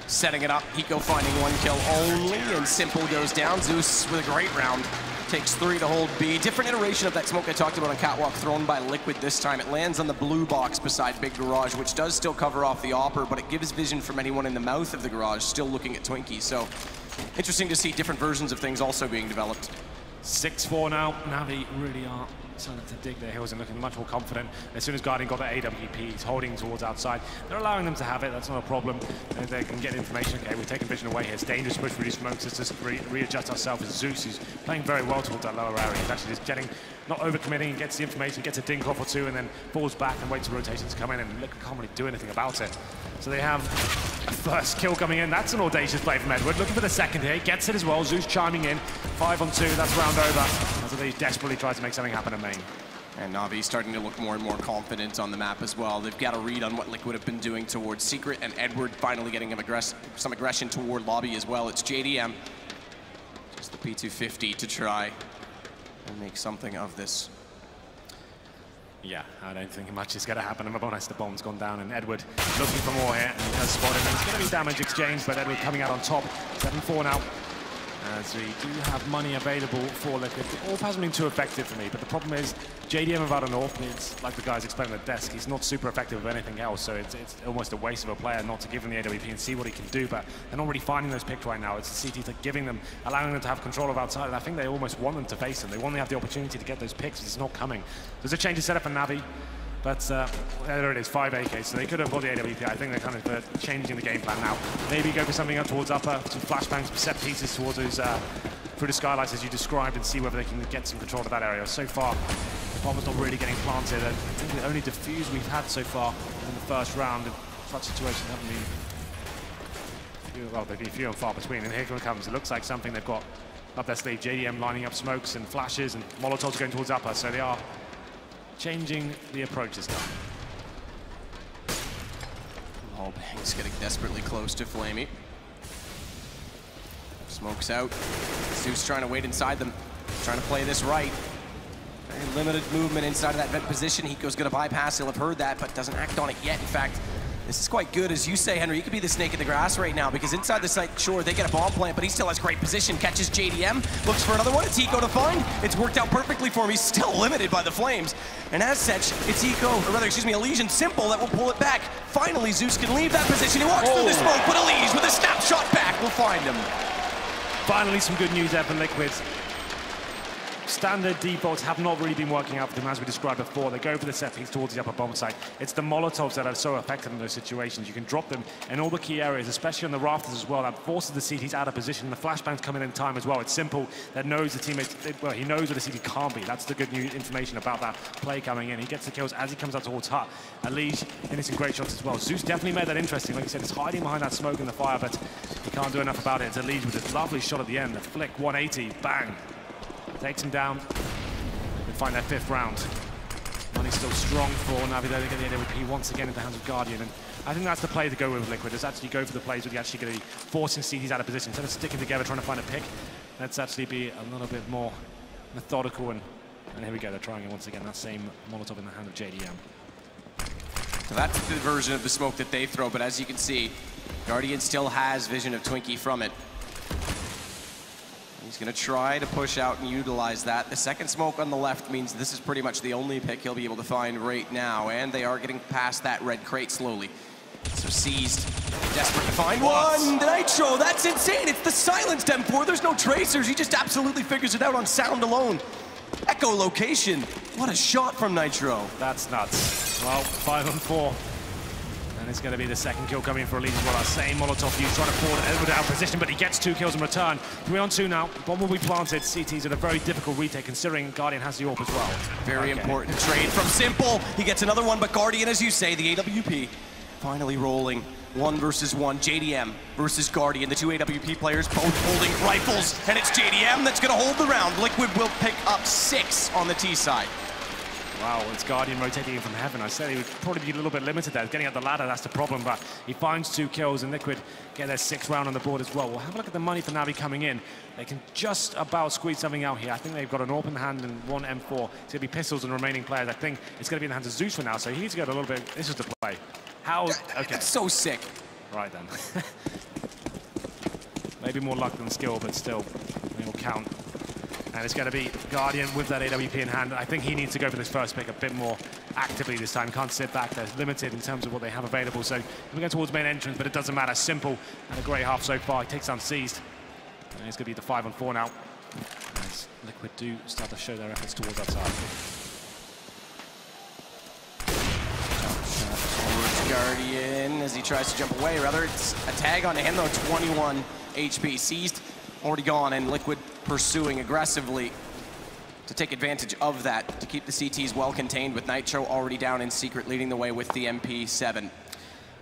setting it up. Hiko finding 1 kill only, and Simple goes down. Zeus with a great round. Takes 3 to hold B. Different iteration of that smoke I talked about on Catwalk, thrown by Liquid this time. It lands on the blue box beside Big Garage, which does still cover off the Opper, but it gives vision from anyone in the mouth of the garage still looking at Twinkie. So interesting to see different versions of things also being developed. 6-4 now. NaVi really are starting to dig their heels and looking much more confident. As soon as Guardian got the AWP, he's holding towards outside. They're allowing them to have it, that's not a problem. They can get information. Okay, we're taking vision away here. It's dangerous push for these smokes. Let's just readjust ourselves as Zeus, who's playing very well towards that lower area. He's actually just getting, not overcommitting, gets the information, gets a dink off or two, and then falls back and waits for rotations to come in, and Liquid can't really do anything about it. So they have a first kill coming in. That's an audacious play from Edward. Looking for the second here. He gets it as well. Zeus chiming in. 5 on 2. That's round over. As they desperately try to make something happen in main. And NaVi starting to look more and more confident on the map as well. They've got a read on what Liquid have been doing towards Secret, and Edward finally getting some aggression toward Lobby as well. It's JDM. Just the P250 to try and make something of this. Yeah, I don't think much is going to happen. Mabonas, the bomb's gone down, and Edward looking for more here. And he does spot him. And it's going to be damage exchange, but Edward coming out on top. 7-4 now. As we do have money available for Liquid. The AWP hasn't been too effective for me, but the problem is JDM without an AWP, it's like the guys explaining at the desk, he's not super effective with anything else, so it's almost a waste of a player not to give him the AWP and see what he can do, but they're not really finding those picks right now. It's the CT giving them, allowing them to have control of outside, and I think they almost want them to face them. They want to have the opportunity to get those picks, but it's not coming. There's a change of setup for NaVi. But there it is, 5 AKs, so they could have got the AWP. I think they're kind of changing the game plan now. Maybe go for something up towards upper, some flashbangs, set pieces towards those, through the skylights as you described, and see whether they can get some control of that area. So far, the bomb is not really getting planted. I think the only defuse we've had so far in the first round in such situations haven't been, well, they've been few and far between. And here it comes. It looks like something they've got up their sleeve. JDM lining up smokes and flashes, and Molotovs going towards upper, so they are changing the approach this time. He's getting desperately close to Flamey. Smokes out. Zeus trying to wait inside them, trying to play this right. Very limited movement inside of that vent position. Hiko's going to bypass. He'll have heard that, but doesn't act on it yet. In fact, this is quite good, as you say, Henry. You could be the snake in the grass right now, because inside the site, sure, they get a bomb plant, but he still has great position. Catches JDM, looks for another one. It's Hiko to find. It's worked out perfectly for him. He's still limited by the flames. And as such, it's Hiko, or rather, excuse me, Elysian Simple that will pull it back. Finally, Zeus can leave that position. He walks through the smoke, but Elysian with a snapshot back will find him. Finally, some good news there for Liquid. Standard defaults have not really been working out for them, as we described before. They go for the set piece towards the upper bomb site. It's the Molotovs that are so effective in those situations. You can drop them in all the key areas, especially on the rafters as well. That forces the CTs out of position. The flashbangs come in time as well. It's Simple that knows the teammates, well, he knows where the CT can't be. That's the good news information about that play coming in. He gets the kills as he comes out towards Hut. Elige hitting some great shots as well. Zeus definitely made that interesting. Like I said, it's hiding behind that smoke and the fire, but he can't do enough about it. It's Elige with a lovely shot at the end. The flick, 180, bang. Takes him down. They find their 5th round. Money's still strong for NaVi. They get the AWP once again into the hands of Guardian. And I think that's the play to go with Liquid, is actually go for the plays where you're actually going to be forcing CTs out of position. Instead of sticking together trying to find a pick, let's actually be a little bit more methodical. And here we go, they're trying it once again. That same Molotov in the hand of JDM. So that's the version of the smoke that they throw, but as you can see, Guardian still has vision of Twinkie from it. He's going to try to push out and utilize that. The second smoke on the left means this is pretty much the only pick he'll be able to find right now, and they are getting past that red crate slowly. So seized, desperate to find one. Nitro, that's insane. It's the silenced M4. There's no tracers. He just absolutely figures it out on sound alone. Echo location. What a shot from Nitro. That's nuts. Well, 5 on 4. And it's going to be the second kill coming for Elite as well. Our same Molotov use, trying to forward Edward out of position, but he gets 2 kills in return. 3 on 2 now. Bomb will be planted. CT's at a very difficult retake, considering Guardian has the AWP as well. Very important trade from Simple. He gets another one, but Guardian, as you say, the AWP finally rolling. 1 versus 1. JDM versus Guardian. The 2 AWP players both holding rifles, and it's JDM that's going to hold the round. Liquid will pick up 6 on the T side. Wow, it's Guardian rotating in from heaven. I said he would probably be a little bit limited there. Getting up the ladder, that's the problem, but he finds 2 kills, and Liquid get their 6th round on the board as well. We'll have a look at the money for NaVi coming in. They can just about squeeze something out here. I think they've got an open hand and 1 M4. It's going to be pistols and remaining players. I think it's going to be in the hands of Zeus for now, so he needs to get a little bit. This is the play. How? Okay. It's so sick. Right then. Maybe more luck than skill, but still, they will count. And it's going to be Guardian with that AWP in hand. I think he needs to go for this first pick a bit more actively this time. Can't sit back. They're limited in terms of what they have available. So we're going towards main entrance, but it doesn't matter. Simple and a great half so far. He takes down Seized. And it's going to be the 5 on 4 now, as Liquid do start to show their efforts towards that side. Guardian, as he tries to jump away, rather, it's a tag onto him, though. 21 HP. Seized, already gone, and Liquid pursuing aggressively to take advantage of that, to keep the CTs well contained, with Nitro already down in secret, leading the way with the MP7.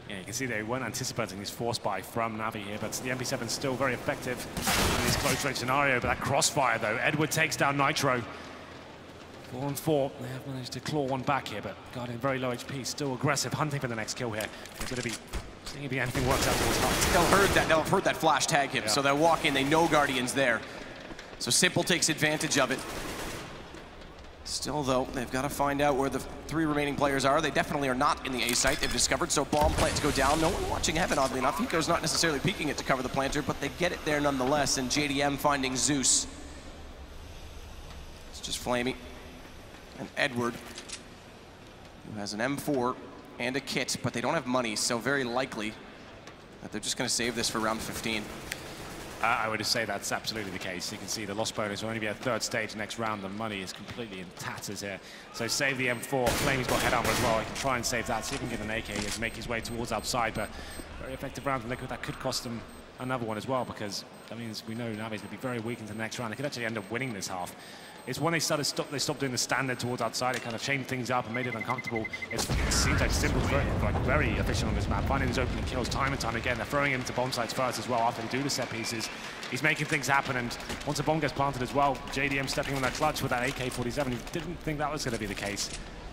Yeah, you can see they weren't anticipating this force buy from NaVi here, but the MP7 is still very effective in this close-range scenario. But that crossfire, though, Edward takes down Nitro. 4 on 4. They have managed to claw one back here, but Guardian very low HP, still aggressive, hunting for the next kill here. It's going to be seeing if anything works out towards Hut. They'll have heard that flash tag him, so they'll walk in. They know Guardian's there, so Simple takes advantage of it. Still, though, they've got to find out where the 3 remaining players are. They definitely are not in the A site, they've discovered, so bomb plants go down. No one watching Heaven, oddly enough. Hiko's not necessarily peeking it to cover the planter, but they get it there nonetheless, and JDM finding Zeus. It's just Flamey and Edward, who has an M4 and a kit, but they don't have money, so very likely that they're just going to save this for round 15. I would say that's absolutely the case. You can see the loss bonus will only be a 3rd stage next round. The money is completely in tatters here. So save the M4. Flamey's got head armor as well. He can try and save that, see if he can get an AK here to make his way towards outside. But very effective round from Liquid. That could cost them another one as well, because that means we know NaVi's going to be very weak into the next round. They could actually end up winning this half. It's when they stopped doing the standard towards outside. It kind of changed things up and made it uncomfortable. It seems like Simple's very efficient on this map, finding his opening kills time and time again. They're throwing him to bomb sites first as well after they do the set pieces. He's making things happen, and once a bomb gets planted as well, JDM stepping on that clutch with that AK-47. He didn't think that was going to be the case,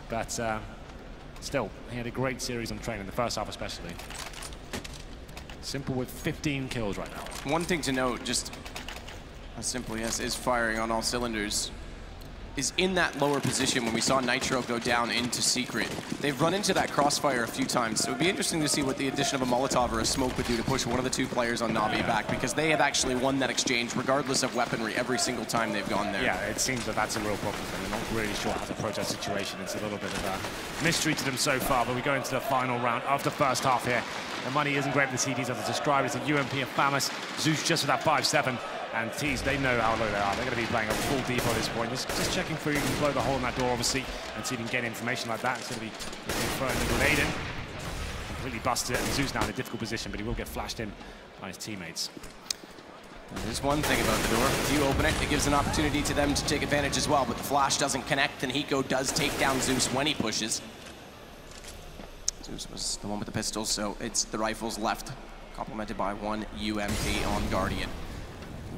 but still, he had a great series on train in the first half especially. Simple with 15 kills right now. One thing to note, just as Simple, yes, is firing on all cylinders, is in that lower position when we saw Nitro go down into secret. They've run into that crossfire a few times, so it would be interesting to see what the addition of a Molotov or a smoke would do to push one of the 2 players on NaVi back, because they have actually won that exchange regardless of weaponry every single time they've gone there. Yeah, it seems that that's a real problem for them. They're not really sure how to approach that situation. It's a little bit of a mystery to them so far, but we go into the final round of the first half here. The money isn't great for the CDs as I described. It's a UMP of Famus. Zeus just with that 5-7. And Tees, they know how low they are. They're going to be playing a full deep at this point. Just checking for you can blow the hole in that door, obviously, and see if you can get information like that. It's going to be throwing the grenade in. Completely busted it. And Zeus now in a difficult position, but he will get flashed in by his teammates. There's one thing about the door. If you open it, it gives an opportunity to them to take advantage as well, but the flash doesn't connect, and Hiko does take down Zeus when he pushes. Zeus was the one with the pistols, so it's the rifles left, complemented by 1 UMP on Guardian,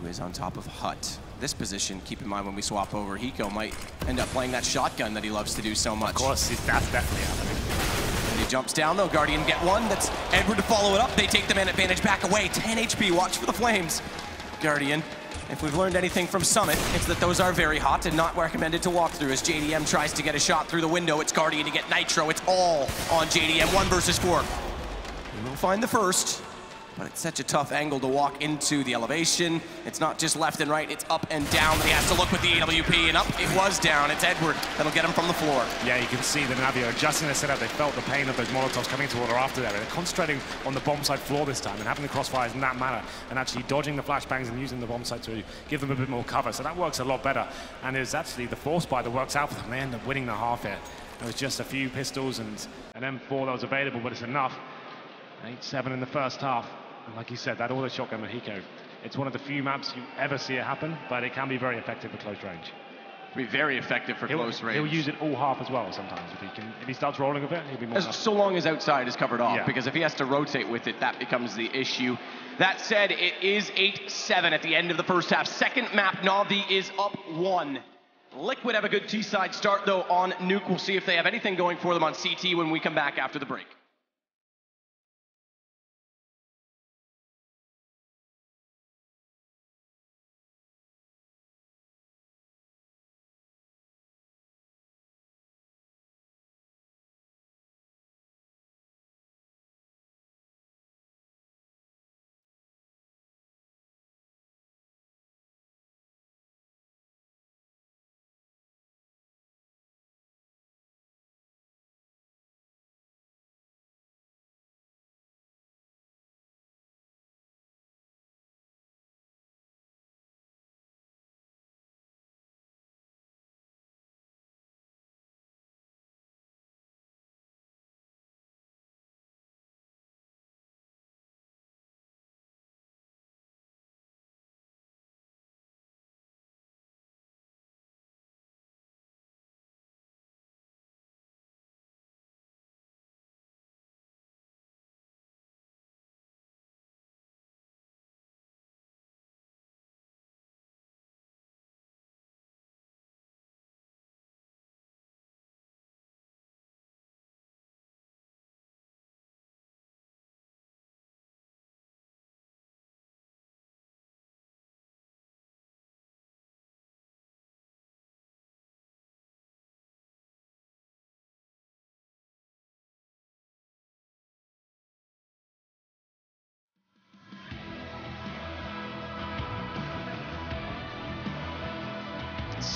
who is on top of Hut. This position, keep in mind when we swap over, Hiko might end up playing that shotgun that he loves to do so much. Of course, that's definitely happening. And he jumps down though, Guardian get one, that's Edward to follow it up. They take the man advantage back away, 10 HP, watch for the flames. Guardian, if we've learned anything from Summit, it's that those are very hot and not recommended to walk through. As JDM tries to get a shot through the window, it's Guardian to get Nitro. It's all on JDM, 1 versus 4. We will find the first, but it's such a tough angle to walk into the elevation. It's not just left and right, it's up and down. He has to look with the AWP, and up it was down. It's Edward that'll get him from the floor. Yeah, you can see the NaVi are adjusting their setup. They felt the pain of those Molotovs coming to order after that. They're concentrating on the bomb site floor this time and having the crossfires in that manner, and actually dodging the flashbangs and using the bomb site to give them a bit more cover. So that works a lot better. And it's actually the force buy that works out for them. They end up winning the half here. There was just a few pistols and an M4 that was available, but it's enough. 8-7 in the first half. And like you said, that auto shotgun with Hiko, it's one of the few maps you ever see it happen, but it can be very effective for close range. Be very effective for close range. He'll use it all half as well sometimes. If he starts rolling with it, he'll be more. So long as outside is covered off, because if he has to rotate with it, that becomes the issue. That said, it is 8-7 at the end of the first half. Second map, NaVi is up 1. Liquid have a good T-side start though on Nuke. We'll see if they have anything going for them on CT when we come back after the break.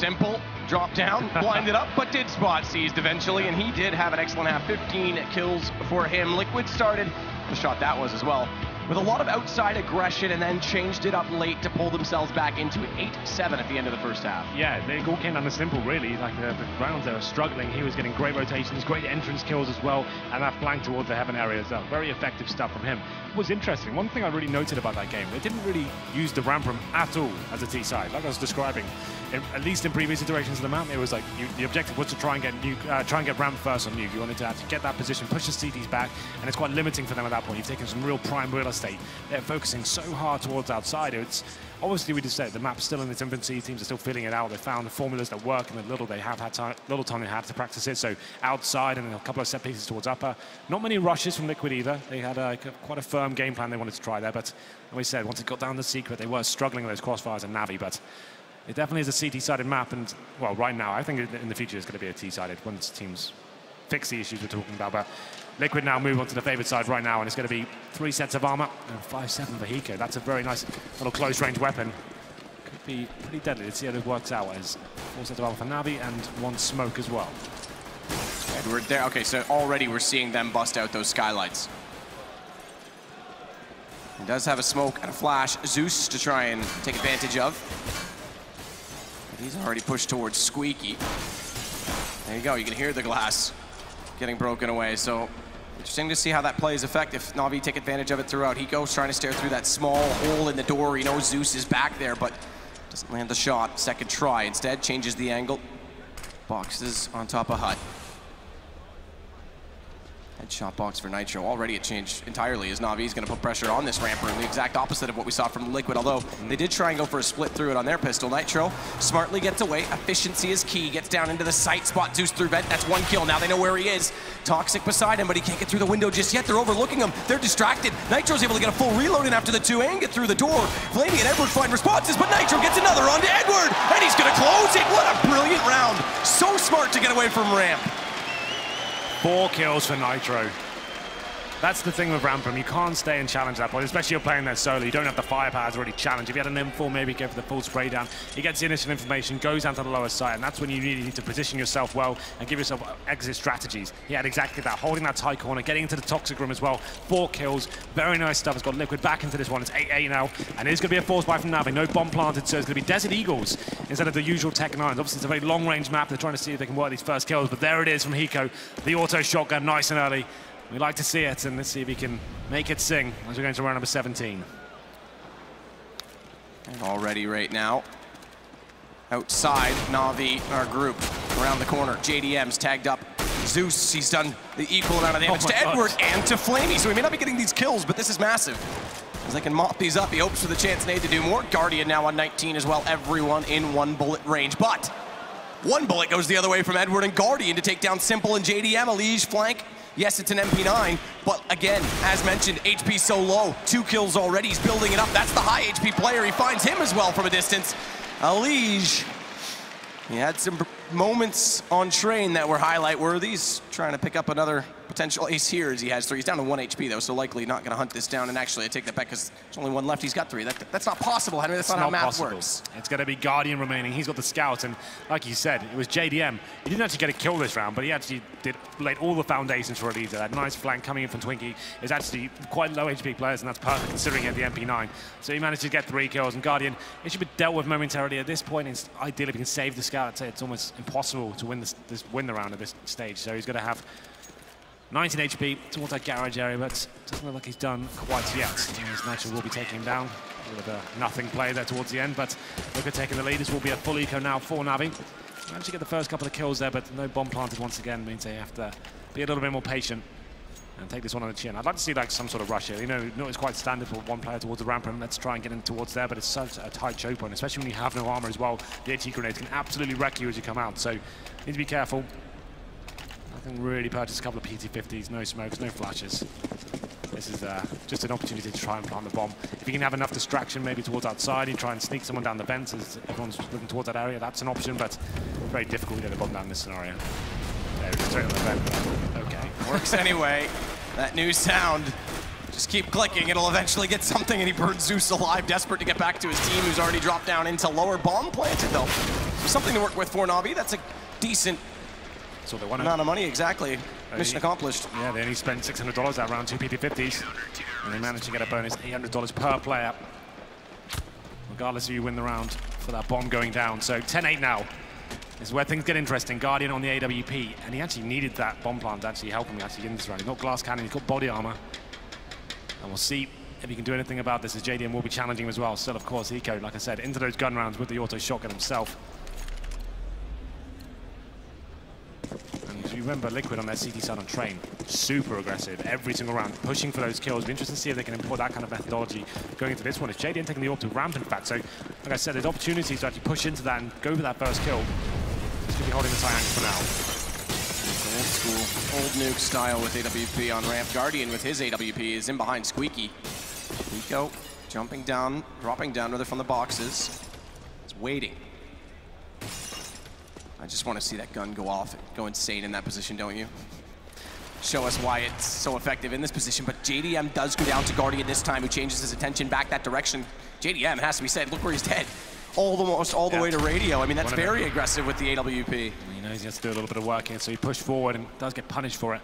Simple dropped down, blinded up, but did spot Seized eventually, and he did have an excellent half. 15 kills for him. Liquid started, the shot that was as well, with a lot of outside aggression, and then changed it up late to pull themselves back into 8-7 at the end of the first half. Yeah, they all came down to Simple, really. Like the rounds they were struggling. He was getting great rotations, great entrance kills as well, and that flank towards the heaven area as well. Very effective stuff from him. It was interesting. One thing I really noted about that game, they didn't really use the ramp room at all as a T side, like I was describing. At least in previous iterations of the map, it was like the objective was to try and get ramp first on Nuke. You wanted to actually get that position, push the CTs back, and it's quite limiting for them at that point. You've taken some real prime real estate. They're focusing so hard towards outside. It's obviously, we just said the map's still in its infancy. Teams are still filling it out. They found the formulas that work, and the little time they had to practice it. So outside, and then a couple of set pieces towards upper. Not many rushes from Liquid either. They had quite a firm game plan they wanted to try there. But like we said, once it got down the secret, they were struggling with those crossfires and NaVi. But it definitely is a CT-sided map, and well, right now, I think in the future it's going to be a T-sided once teams fix the issues we're talking about. But Liquid now move on to the favored side right now, and it's going to be 3 sets of armor and 5-7 for Hiko. That's a very nice little close-range weapon. Could be pretty deadly. Let's see how this works out. As 4 sets of armor for NaVi and 1 smoke as well. Edward there. Okay, so already we're seeing them bust out those skylights. He does have a smoke and a flash. Zeus to try and take advantage of. But he's already pushed towards Squeaky. There you go. You can hear the glass getting broken away. So interesting to see how that plays effect if NaVi take advantage of it throughout. Hiko's trying to stare through that small hole in the door. You know Zeus is back there, but doesn't land the shot. Second try. Instead, changes the angle. Boxes on top of Hut. Headshot box for Nitro. Already it changed entirely as NaVi is going to put pressure on this ramp room. The exact opposite of what we saw from Liquid, although they did try and go for a split through it on their pistol. Nitro smartly gets away. Efficiency is key. Gets down into the sight spot. Zeus through vent. That's 1 kill. Now they know where he is. Toxic beside him, but he can't get through the window just yet. They're overlooking him. They're distracted. Nitro's able to get a full reload in after the 2 and get through the door. Flamey and Edward find responses, but Nitro gets another onto Edward, and he's going to close it. What a brilliant round. So smart to get away from ramp. 4 kills for Nitro. That's the thing with Rampam. You can't stay and challenge that point, especially if you're playing there solo. You don't have the firepower to really challenge. If you had an M4, maybe go for the full spray down. He gets the initial information, goes down to the lower side, and that's when you really need to position yourself well and give yourself exit strategies. He had exactly that, holding that tight corner, getting into the toxic room as well. 4 kills, very nice stuff. Has got Liquid back into this one. It's 8-8 now, and it is going to be a force buy from NaVi. No bomb planted, so it's going to be Desert Eagles instead of the usual Tech 9s. Obviously, it's a very long-range map. They're trying to see if they can work these first kills, but there it is from Hiko. The auto shotgun, nice and early. We like to see it, and let's see if he can make it sing as we're going to round number 17. And already right now, outside NaVi, our group, around the corner. JDM's tagged up. Zeus, he's done the equal amount of damage to Edward and to Flamey, so he may not be getting these kills, but this is massive. As they can mop these up, he hopes for the chance Nade to do more. Guardian now on 19 as well, everyone in 1 bullet range, but 1 bullet goes the other way from Edward and Guardian to take down Simple and JDM. A liege flank. Yes, it's an MP9, but again, as mentioned, HP so low. 2 kills already, he's building it up. That's the high HP player. He finds him as well from a distance. Liege, he had some moments on train that were highlight-worthy. He's trying to pick up another potential ace here as he has 3. He's down to 1 HP though, so likely not going to hunt this down. And actually, I take that back because there's only 1 left. He's got 3. That's not possible, Henry. That's not how math works. It's going to be Guardian remaining. He's got the scout, and like you said, it was JDM. He didn't actually get a kill this round, but he actually laid all the foundations for a leader. That nice flank coming in from Twinkie is actually quite low HP players, and that's perfect considering he had the MP9. So he managed to get 3 kills, and Guardian, it should be dealt with momentarily. At this point, it's ideally if he can save the scout. I'd say it's almost impossible to win the round at this stage. So he's going to have 19 HP towards that garage area, but doesn't look like he's done quite yet. As Nitro will be taking him down. A bit of a nothing play there towards the end, but look at taking the lead. This will be a full eco now for NaVi. Managed to get the first couple of kills there, but no bomb planted once again. Means they have to be a little bit more patient and take this one on the chin. I'd like to see like some sort of rush here. You know it's quite standard for 1 player towards the ramp, and let's try and get in towards there, but it's such a tight choke point, especially when you have no armor as well. The HE grenades can absolutely wreck you as you come out, so you need to be careful. Nothing really purchased, a couple of PT-50s, no smokes, no flashes. This is just an opportunity to try and plant the bomb. If you can have enough distraction maybe towards outside, you try and sneak someone down the vents as everyone's looking towards that area, that's an option, but very difficult to get the bomb down in this scenario. There, straight on the vent. Okay. Works anyway. That new sound Just keep clicking, it'll eventually get something, and he burns Zeus alive, desperate to get back to his team, who's already dropped down into lower. Bomb planted, though. So something to work with for NaVi. That's a decent amount of money, exactly. Mission accomplished. Yeah, they only spent $600 that round, 2 PT50s, and they managed to get a bonus $800 per player, regardless of you win the round for that bomb going down. So 10-8 now. This is where things get interesting. Guardian on the AWP, and he actually needed that bomb plant to actually help him actually in this round. He's got glass cannon, he's got body armor. And we'll see if he can do anything about this, as JDM will be challenging him as well. Still, of course, Eco, like I said, into those gun rounds with the auto shotgun himself. And you remember Liquid on their CT side on Train, super aggressive every single round, pushing for those kills. It'll be interesting to see if they can employ that kind of methodology going into this one. It's JDM taking the AWP to ramp, in fact. So, like I said, there's opportunities to actually push into that and go for that first kill. He's going to be holding the triangle for now. Old school, old Nuke style with AWP on ramp. Guardian with his AWP is in behind Squeaky. Eco jumping down, dropping down rather from the boxes. It's waiting. I just want to see that gun go off, go insane in that position, don't you? Show us why it's so effective in this position, but JDM does go down to Guardian this time, who changes his attention back that direction. JDM, it has to be said, look where he's dead. Almost all the way to radio. I mean, that's very aggressive with the AWP. He knows he has to do a little bit of work here, so he pushed forward and does get punished for it.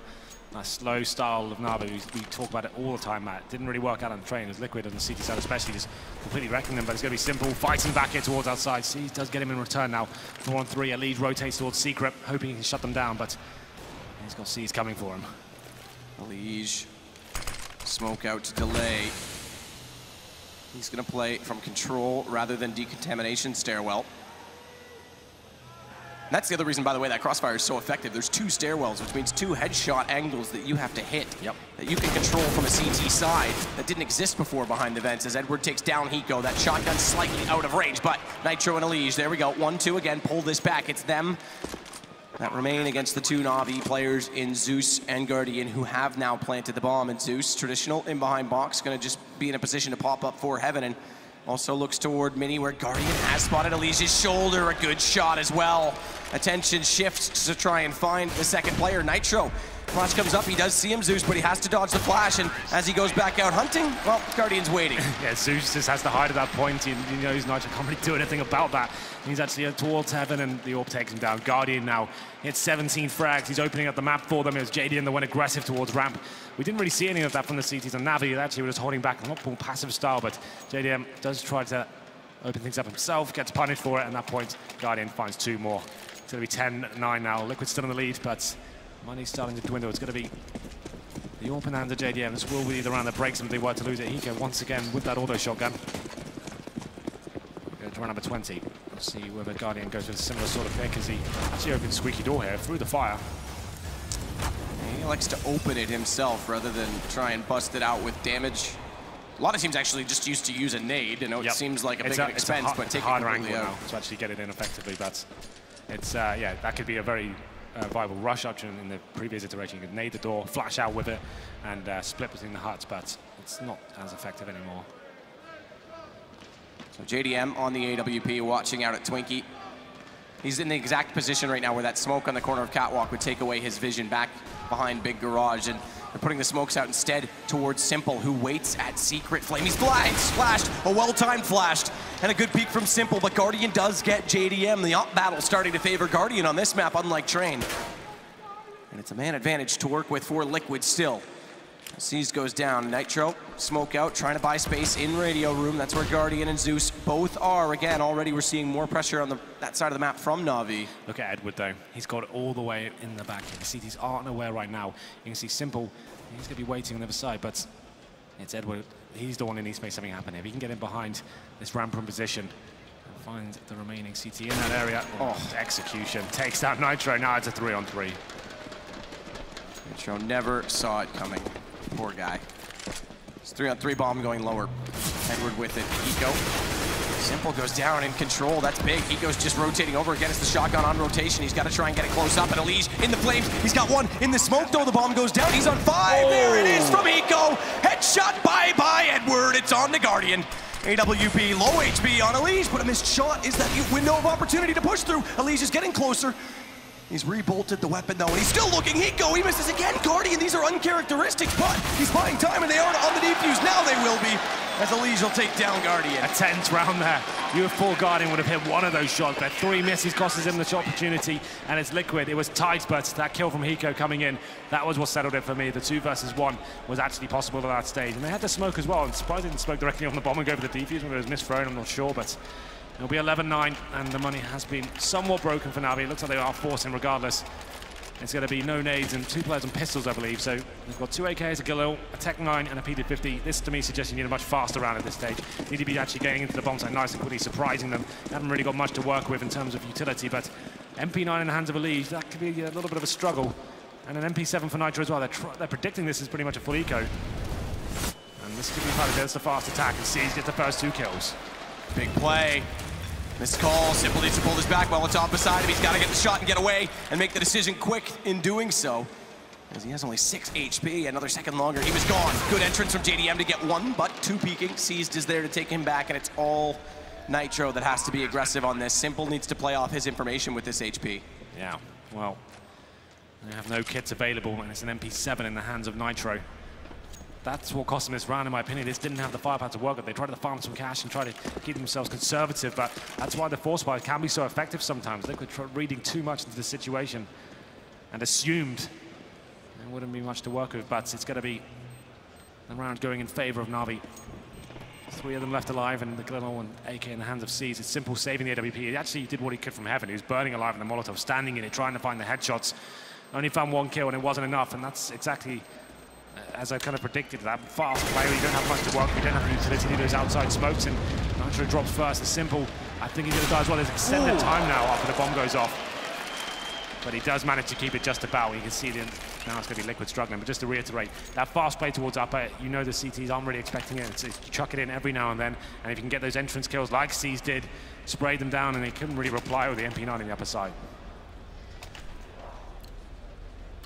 That slow style of NaVi, we talk about it all the time, Matt. Didn't really work out on the Train, as Liquid on the CT side especially, just completely wrecking them, but it's going to be simple. Fighting back here towards outside. See, does get him in return now. 4-on-3, Elise rotates towards Secret, hoping he can shut them down, but he's got C's coming for him. Elise, smoke out to delay. He's going to play from control rather than decontamination stairwell. And that's the other reason, by the way, that crossfire is so effective. There's 2 stairwells, which means 2 headshot angles that you have to hit. That you can control from a CT side that didn't exist before behind the vents, as Edward takes down Hiko. That shotgun slightly out of range, but Nitro and Elise, there we go. 1-2 again, pull this back. It's them that remain against the 2 NaVi players in Zeus and Guardian, who have now planted the bomb. And Zeus, traditional in behind box, going to just be in a position to pop up for Heaven, and also looks toward Mini, where Guardian has spotted Elise's shoulder. A good shot as well. Attention shifts to try and find the second player, Nitro. Flash comes up, he does see him, Zeus, but he has to dodge the flash, and as he goes back out hunting, well, Guardian's waiting. Yeah, Zeus just has to hide at that point. He knows Nitro can't really do anything about that. He's actually towards Heaven, and the AWP takes him down. Guardian now hits 17 frags. He's opening up the map for them. It was JDM that went aggressive towards ramp. We didn't really see any of that from the CTs, and NaVi actually was holding back, not more passive style, but JDM does try to open things up himself, gets punished for it, and at that point, Guardian finds 2 more. It's going to be 10-9 now. Liquid's still in the lead, but money's starting to dwindle. It's going to be the open hand of JDM. This will be the round that breaks them if they were to lose it. Hiko once again with that auto shotgun. We're going to round number 20. We'll see whether Guardian goes with a similar sort of pick as he actually opens Squeaky door here through the fire. He likes to open it himself rather than try and bust it out with damage. A lot of teams actually just used to use a nade. You know, it seems like a big expense, but take it completely out. Now to actually get it in effectively. But it's yeah, that could be a very viable rush option in the previous iteration. You could nade the door, flash out with it, and split between the huts, but it's not as effective anymore. So JDM on the AWP, watching out at Twinkie. He's in the exact position right now where that smoke on the corner of Catwalk would take away his vision back behind Big Garage, and they're putting the smokes out instead towards Simple, who waits at Secret Flame. He's flashed, a well-timed flash, and a good peek from Simple, but Guardian does get JDM. The up battle starting to favor Guardian on this map, unlike Train. And it's a man advantage to work with for Liquid still. Seas goes down. Nitro, smoke out, trying to buy space in radio room. That's where Guardian and Zeus both are. Again, already we're seeing more pressure on that side of the map from NaVi. Look at Edward, though. He's got it all the way in the back here. The CTs aren't aware right now. You can see Simple, he's going to be waiting on the other side, but it's Edward. He's the one who needs to make something happen here. If he can get in behind this ramp room position and find the remaining CT in that area. Oh, execution. Takes out Nitro. Now it's a 3-on-3. Nitro never saw it coming. Poor guy. It's 3-on-3 bomb going lower. Edward with it. Hiko. Simple goes down in control. That's big. Hiko's just rotating over again. It's the shotgun on rotation. He's got to try and get it close up. And Elise in the flames. He's got one in the smoke, though. The bomb goes down. He's on 5. Oh. There it is from Hiko. Headshot. Bye-bye, Edward. It's on the Guardian. AWP, low HP on Elise, but a missed shot is that window of opportunity to push through. Elise is getting closer. He's rebolted the weapon though, and he's still looking. Hiko, he misses again. Guardian, these are uncharacteristic, but he's buying time, and they are on the defuse. Now they will be, as Elige will take down Guardian. A 10th round there. You have full Guardian would have hit one of those shots, but 3 misses costs him the shot opportunity, and it's Liquid. It was tight, but that kill from Hiko coming in, that was what settled it for me. The 2 versus 1 was actually possible at that stage, and they had the smoke as well. I'm surprised they didn't smoke directly on the bomb and go for the defuse when it was misthrown, I'm not sure, but it'll be 11-9, and the money has been somewhat broken for NaVi. It looks like they are forcing regardless. It's going to be no nades and 2 players on pistols, I believe. So they've got 2 AKs, a Galil, a Tech 9, and a PD-50. This, to me, suggests you need a much faster round at this stage. You need to be actually getting into the bomb site nice and quickly, surprising them. They haven't really got much to work with in terms of utility, but MP9 in the hands of Elige, that could be a little bit of a struggle. And an MP7 for Nitro as well. They're predicting this is pretty much a full eco. And this could be part of this, the fast attack, and Seas gets the first 2 kills. Big play. Missed call. Simple needs to pull this back while it's off beside him. He's got to get the shot and get away and make the decision quick in doing so. As he has only 6 HP, another second longer, he was gone. Good entrance from JDM to get 1, but 2 peeking. Seized is there to take him back, and it's all Nitro that has to be aggressive on this. Simple needs to play off his information with this HP. Yeah, well, they have no kits available, and it's an MP7 in the hands of Nitro. That's what cost them this round, in my opinion. They just didn't have the firepower to work with. They tried to farm some cash and try to keep themselves conservative, but that's why the force fire can be so effective sometimes. Liquid reading too much into the situation and assumed there wouldn't be much to work with, but it's going to be the round going in favor of NaVi. 3 of them left alive, and the Glenol and AK in the hands of Seas. It's Simple saving the AWP. He actually did what he could from heaven. He was burning alive in the Molotov, standing in it, trying to find the headshots. Only found 1 kill, and it wasn't enough, and that's exactly as I kind of predicted. That fast player, you don't have much to work with, you don't have the utility to do those outside smokes, and Nitro drops first. It's Simple. I think he's going to die as well. There's extended time now after the bomb goes off. But he does manage to keep it just about. You can see now it's going to be Liquid struggling. But just to reiterate, that fast play towards upper, you know the CTs aren't really expecting it. You chuck it in every now and then, and if you can get those entrance kills like Seas did, sprayed them down, and they couldn't really reply with the MP9 on the upper side.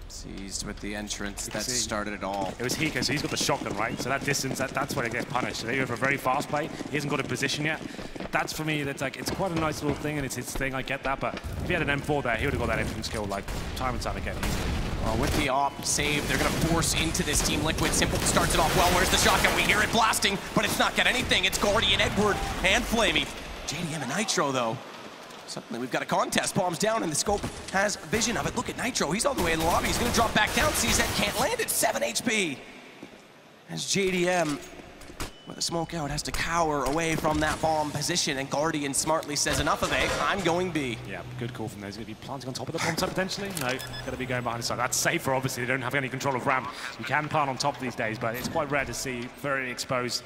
Seized with the entrance that started it all. It was Hiko, so he's got the shotgun, right? So that distance, that's where he gets punished. So they go for a very fast play. He hasn't got a position yet. That's, for me, that's like, it's quite a nice little thing, and it's his thing, I get that, but if he had an M4 there, he would have got that entrance kill, like, time and time again, easily. Well, with the op save, they're going to force into this team. Liquid Simple starts it off well. Where's the shotgun? We hear it blasting, but it's not got anything. It's Guardian, Edward, and Flamey. JDM and Nitro, though. Suddenly we've got a contest. Bombs down, and the scope has vision of it. Look at Nitro. He's all the way in the lobby. He's going to drop back down. Sees that can't land it. 7 HP. As JDM, with a smoke out, has to cower away from that bomb position, and Guardian smartly says, enough of it. I'm going B. Yeah, good call from there. He's going to be planting on top of the bomb site potentially. No, going to be going behind the side. That's safer, obviously. They don't have any control of ramp. You can plant on top these days, but it's quite rare to see. Very exposed.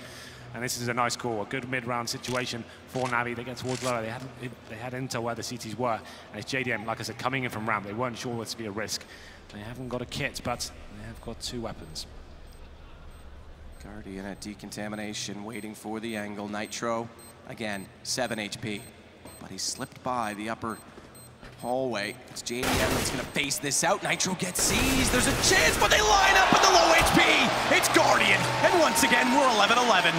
And this is a nice call, a good mid-round situation for NaVi. They get towards lower. They had intel where the CTs were. And it's JDM, like I said, coming in from ramp. They weren't sure what's to be a risk. They haven't got a kit, but they have got 2 weapons. Guardian at decontamination, waiting for the angle. Nitro, again, 7 HP. But he slipped by the upper hallway. It's JDM that's going to face this out. Nitro gets seized. There's a chance, but they line up with the low HP. It's Guardian. And once again, we're 11-11.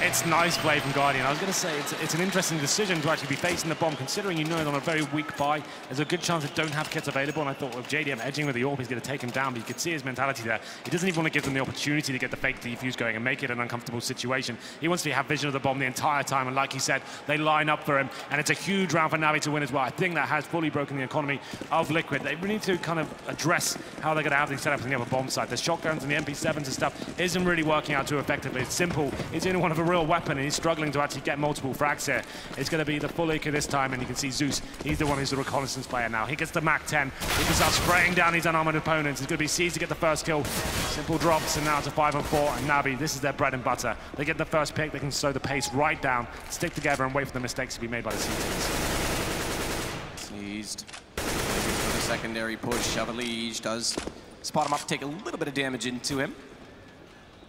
It's nice play from Guardian. I was going to say, it's an interesting decision to actually be facing the bomb, considering you know they're on a very weak buy. There's a good chance they don't have kits available, and I thought with JDM edging with the AWP, he's going to take him down, but you could see his mentality there. He doesn't even want to give them the opportunity to get the fake defuse going and make it an uncomfortable situation. He wants to have vision of the bomb the entire time, and like he said, they line up for him, and it's a huge round for NaVi to win as well. I think that has fully broken the economy of Liquid. They really need to kind of address how they're going to have these setups on the other bomb side. The shotguns and the MP7s and stuff isn't really working out too effectively. It's Simple. He's the only one of a real weapon, and he's struggling to actually get multiple frags here. It's going to be the full eco this time, and you can see Zeus, he's the one who's the reconnaissance player now. He gets the Mac 10. He can start spraying down these unarmored opponents. It's going to be Seized to get the first kill. Simple drops, and now it's a 5-on-4, and NaVi, this is their bread and butter. They get the first pick, they can slow the pace right down, stick together, and wait for the mistakes to be made by the CTs. Seized. For the secondary push, Elige does spot him up, take a little bit of damage into him.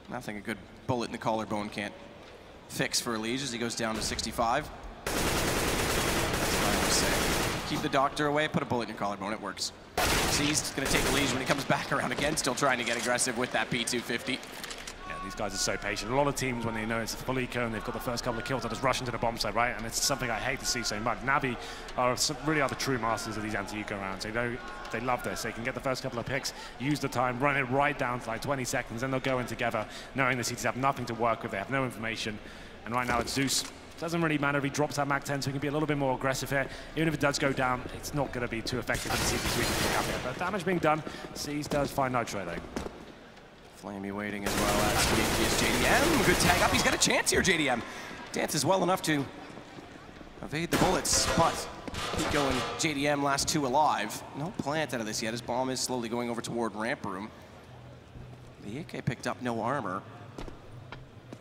Nothing a good bullet in the collarbone can't fix for Elige as he goes down to 65. That's what I always say. Keep the doctor away, put a bullet in your collarbone, it works. Seized, going to take Elige when he comes back around again, still trying to get aggressive with that P250. Yeah, these guys are so patient. A lot of teams, when they know it's a full eco and they've got the first couple of kills, they'll just rush into the bomb site, right? And it's something I hate to see so much. NaVi really are the true masters of these anti-eco rounds. They love this. They can get the first couple of picks, use the time, run it right down to like 20 seconds, then they'll go in together, knowing the CTs have nothing to work with, they have no information. And right now it's Zeus. Doesn't really matter if he drops that Mac 10, so he can be a little bit more aggressive here. Even if it does go down, it's not going to be too effective in the CT we can pick up here. But damage being done, Seas does find Nitro though. Flamey waiting as well as JDM. Good tag up. He's got a chance here, JDM. Dances well enough to evade the bullets, but Hiko and JDM last two alive. No plant out of this yet. His bomb is slowly going over toward ramp room. The AK picked up no armor.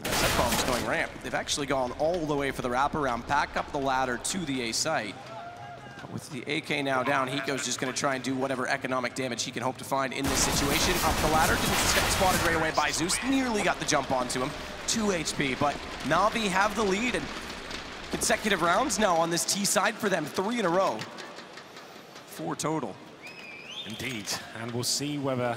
That bomb's going ramp. They've actually gone all the way for the wraparound, back up the ladder to the A site. With the AK now down, Hiko's just going to try and do whatever economic damage he can hope to find in this situation. Up the ladder, didn't get spotted right away by Zeus, nearly got the jump onto him. 2 HP, but NaVi have the lead, and consecutive rounds now on this T side for them, 3 in a row. 4 total. Indeed, and we'll see whether...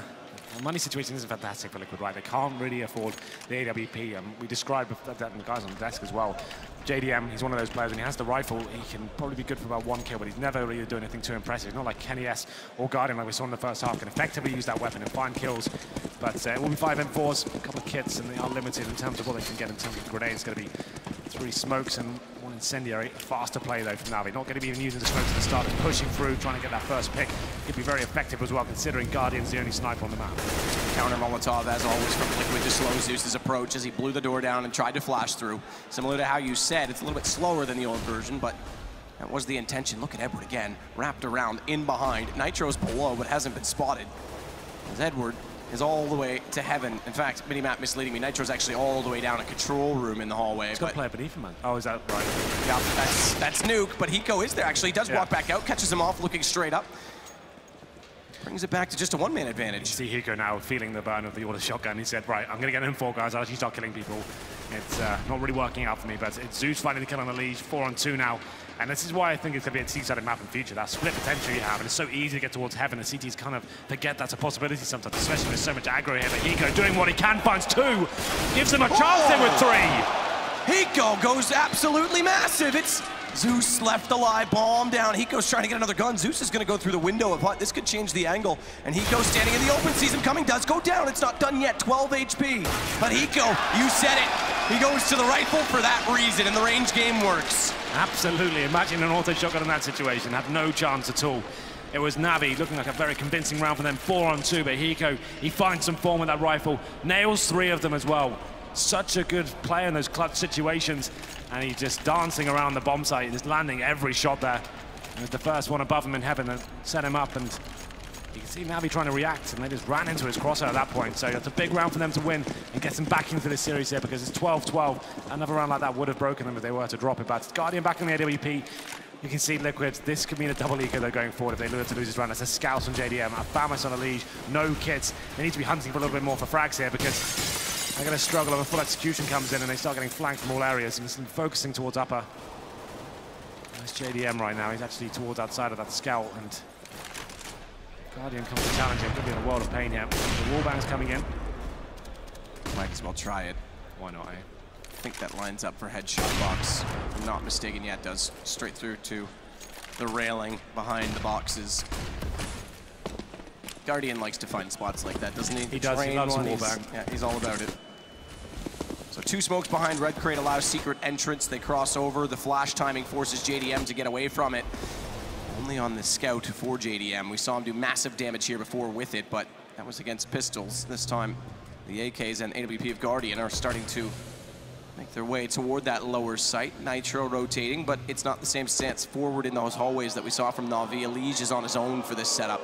The money situation isn't fantastic for Liquid, right? They can't really afford the AWP. We described that in the guys on the desk as well. JDM, he's one of those players, when he has the rifle, he can probably be good for about 1 kill, but he's never really doing anything too impressive. He's not like Kenny S or Guardian, like we saw in the first half, can effectively use that weapon and find kills. But it will be 5 M4s, a couple of kits, and they are limited in terms of what they can get in terms of grenades. It's going to be 3 smokes and 1 incendiary. Faster play, though, from NaVi. Not going to be even using the smokes at the start, just pushing through, trying to get that first pick. Could be very effective as well, considering Guardian's the only sniper on the map. Counter Molotov, as always, from Liquid to slow Zeus's approach as he blew the door down and tried to flash through. Similar to how you said, it's a little bit slower than the old version, but that was the intention. Look at Edward again, wrapped around, in behind. Nitro's below, but hasn't been spotted. As Edward is all the way to heaven. In fact, minimap misleading me. Nitro's actually all the way down a control room in the hallway. He's got a player beneath him, man. Oh, is that right? Yeah, that's Nuke, but Hiko is there actually. He does walk back out, catches him off, looking straight up. Brings it back to just a 1-man advantage. You see Hiko now feeling the burn of the auto shotgun. He said, right, I'm going to get in 4 guys. I'll actually start killing people. It's not really working out for me, but it's Zeus finding the kill on the lead, 4-on-2 now. And this is why I think it's going to be a T-sided map in future. That split potential you have, and it's so easy to get towards heaven. The CTs kind of forget that's a possibility sometimes, especially with so much aggro here. But Hiko doing what he can, finds 2, gives him a chance in with 3. Hiko goes absolutely massive. It's Zeus left alive, bomb down. Hiko's trying to get another gun. Zeus is going to go through the window of what this could change the angle. And Hiko standing in the open, sees him coming, does go down. It's not done yet, 12 HP. But Hiko, you said it. He goes to the rifle for that reason, and the range game works. Absolutely. Imagine an auto shotgun in that situation. Had no chance at all. It was NaVi looking like a very convincing round for them, 4-on-2. But Hiko, he finds some form with that rifle, nails 3 of them as well. Such a good player in those clutch situations, and he's just dancing around the bomb site, just landing every shot there. And the first one above him in heaven that set him up, and you can see NaVi trying to react, and they just ran into his crosshair at that point. So it's a big round for them to win and get them back into this series here, because it's 12-12. Another round like that would have broken them if they were to drop it. But Guardian back in the AWP. You can see Liquid, this could mean a double eco though going forward if they lose to lose this round. That's a scout from JDM, a Famas on a lead, no kits. They need to be hunting for a little bit more for frags here, because they're going to struggle if a full execution comes in and they start getting flanked from all areas and focusing towards upper. There's JDM right now. He's actually towards outside of that scout, and Guardian comes to challenge him. Could be in a world of pain here. The wallbang's coming in. Might as well try it. Why not? I think that lines up for headshot box. If I'm not mistaken yet, does straight through to the railing behind the boxes. Guardian likes to find spots like that, doesn't he? He does. He loves wallbang. Yeah, he's all about it. So 2 smokes behind. Red Crate allows secret entrance. They cross over. The flash timing forces JDM to get away from it. Only on the scout for JDM. We saw him do massive damage here before with it, but that was against pistols. This time, the AKs and AWP of Guardian are starting to make their way toward that lower site. Nitro rotating, but it's not the same stance forward in those hallways that we saw from NaVi. Elige is on his own for this setup.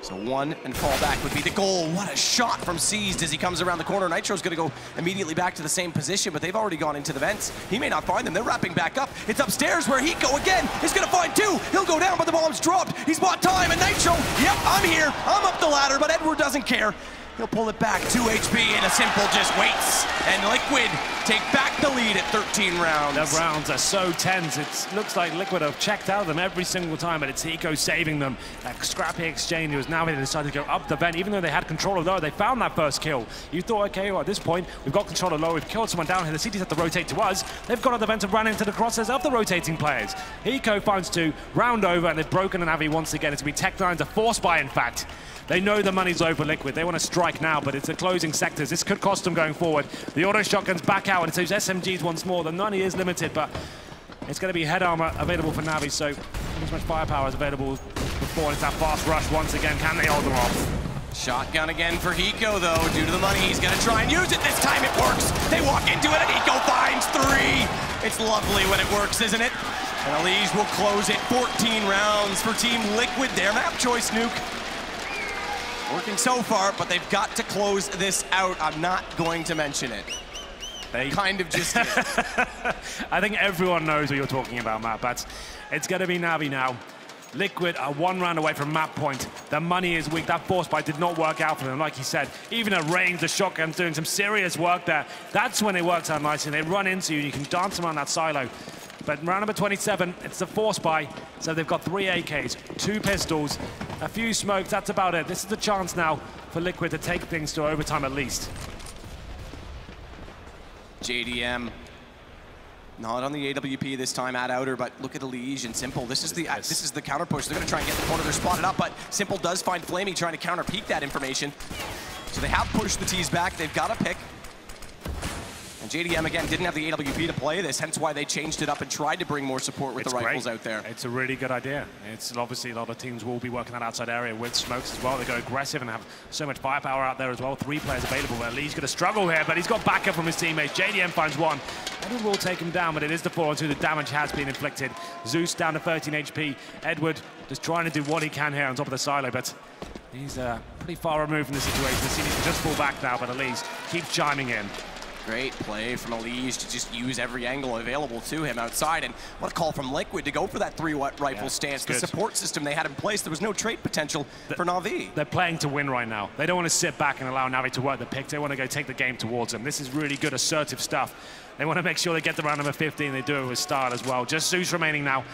So 1 and fall back would be the goal. What a shot from Seized as he comes around the corner. Nitro's going to go immediately back to the same position, but they've already gone into the vents. He may not find them. They're wrapping back up. It's upstairs where Hiko again is going to find 2. He'll go down, but the bomb's dropped. He's bought time, and Nitro, yep, I'm here. I'm up the ladder, but Edward doesn't care. He'll pull it back, 2 HP, and a Simple just waits. And Liquid take back the lead at 13 rounds. The rounds are so tense. It looks like Liquid have checked out of them every single time, but it's Hiko saving them. That scrappy exchange was now they decided to go up the vent. Even though they had control of lower, they found that first kill. You thought, okay, well, at this point, we've got control of lower, we've killed someone down here. The CTs have to rotate to us. They've got up the vent and ran into the crosshairs of the rotating players. Hiko finds 2, round over, and they've broken an NaVi once again. It's going to be Tech9's a force buy, in fact. They know the money's over Liquid. They want to strike now, but it's the closing sectors. This could cost them going forward. The auto shotgun's back out, and it's those SMGs once more. The money is limited, but it's going to be head armor available for NaVi, so as much firepower is available before. It's that fast rush once again. Can they hold them off? Shotgun again for Hiko, though. Due to the money, he's going to try and use it. This time it works. They walk into it, and Hiko finds 3. It's lovely when it works, isn't it? And Elige will close it. 14 rounds for Team Liquid. Their map choice, Nuke. Working so far, but they've got to close this out. I'm not going to mention it. They kind of just did. I think everyone knows what you're talking about, Matt, but it's going to be NaVi now. Liquid are 1 round away from map point. The money is weak. That force buy did not work out for them. Like he said, even at range, the shotgun's doing some serious work there. That's when it works out nicely. They run into you, and you can dance around that silo. But round number 27, it's the force buy. So they've got 3 AKs, 2 pistols, a few smokes. That's about it. This is the chance now for Liquid to take things to overtime at least. JDM not on the AWP this time at outer, but look at Elige and Simple. This is the counter push. They're going to try and get the corner. They're spotted up, but Simple does find Flamey trying to counter peek that information. So they have pushed the T's back. They've got a pick. And JDM, again, didn't have the AWP to play this, hence why they changed it up and tried to bring more support with the rifles out there. It's a really good idea. It's obviously a lot of teams will be working that outside area with smokes as well. They go aggressive and have so much firepower out there as well. 3 players available. Lee's going to struggle here, but he's got backup from his teammates. JDM finds 1. Edward will take him down, but it is the 4-on-2. The damage has been inflicted. Zeus down to 13 HP. Edward just trying to do what he can here on top of the silo, but he's pretty far removed from the situation. The CDs can just fall back now, but Elige keeps chiming in. Great play from Elige to just use every angle available to him outside. And what a call from Liquid to go for that 3-watt rifle stance. The support system they had in place, there was no trade potential for NaVi. They're playing to win right now. They don't want to sit back and allow NaVi to work the pick. They want to go take the game towards them. This is really good assertive stuff. They want to make sure they get the round number 15. They do it with style as well. Just Zeus remaining now.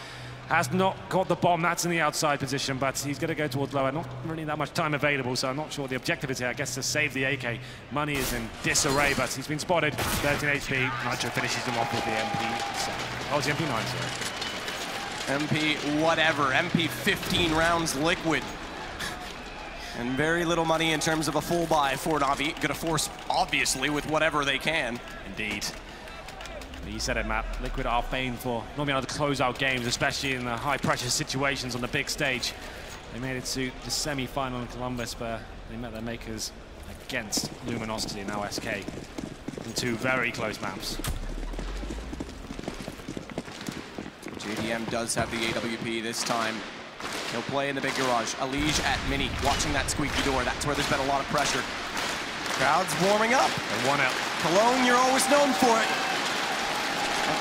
Has not got the bomb. That's in the outside position, but he's going to go towards lower. Not really that much time available, so I'm not sure the objective is here. I guess to save the AK. Money is in disarray, but he's been spotted. 13 HP. Nitro finishes him off with the MP7. Oh, it's the MP9, sorry. MP whatever. MP 15 rounds Liquid. And very little money in terms of a full buy for NaVi. Going to force, obviously, with whatever they can. Indeed. You said it, Matt. Liquid are famed for not being able to close out games, especially in the high-pressure situations on the big stage. They made it to the semi-final in Columbus, where they met their makers against Luminosity and now SK in 2 very close maps. JDM does have the AWP this time. He'll play in the big garage. Elige at mini, watching that squeaky door. That's where there's been a lot of pressure. Crowd's warming up. They won it. Cologne, you're always known for it.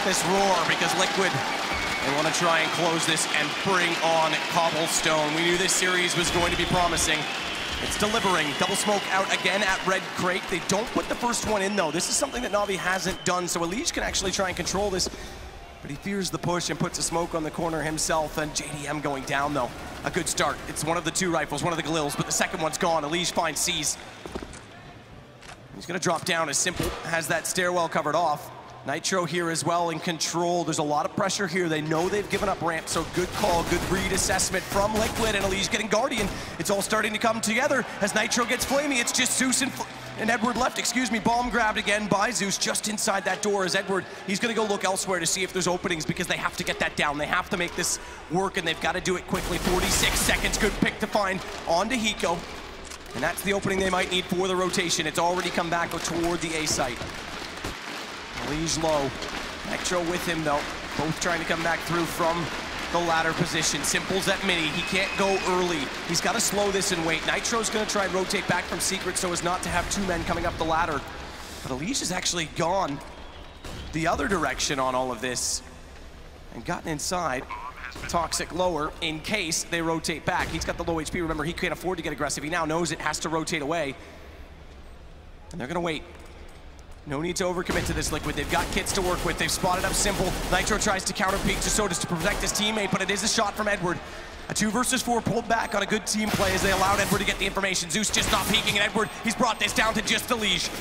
This roar, because Liquid, they want to try and close this and bring on Cobblestone. We knew this series was going to be promising. It's delivering. Double smoke out again at Red Crate. They don't put the first one in, though. This is something that NaVi hasn't done, so Elige can actually try and control this, but he fears the push and puts a smoke on the corner himself, and JDM going down, though. A good start. It's one of the 2 rifles, one of the Galils, but the second one's gone. Elige finds C's. He's going to drop down as Simple has that stairwell covered off. Nitro here as well in control. There's a lot of pressure here. They know they've given up ramp, so good call, good read assessment from Liquid, and Elige getting Guardian. It's all starting to come together as Nitro gets Flamey. It's just Zeus and Edward left, excuse me. Bomb grabbed again by Zeus just inside that door as Edward, he's gonna go look elsewhere to see if there's openings because they have to get that down. They have to make this work, and they've got to do it quickly. 46 seconds, good pick to find onto Hiko. And that's the opening they might need for the rotation. It's already come back toward the A site. Elige low. Nitro with him, though. Both trying to come back through from the ladder position. Simple's at mini. He can't go early. He's got to slow this and wait. Nitro's going to try and rotate back from secret so as not to have 2 men coming up the ladder. But Elige has actually gone the other direction on all of this and gotten inside. Toxic lower in case they rotate back. He's got the low HP. Remember, he can't afford to get aggressive. He now knows it has to rotate away. And they're going to wait. No need to overcommit to this, Liquid. They've got kits to work with. They've spotted up Simple. Nitro tries to counter peek to Sodas to protect his teammate, but it is a shot from Edward. A 2 versus 4 pulled back on a good team play as they allowed Edward to get the information. Zeus just not peeking, and Edward, he's brought this down to just Elige.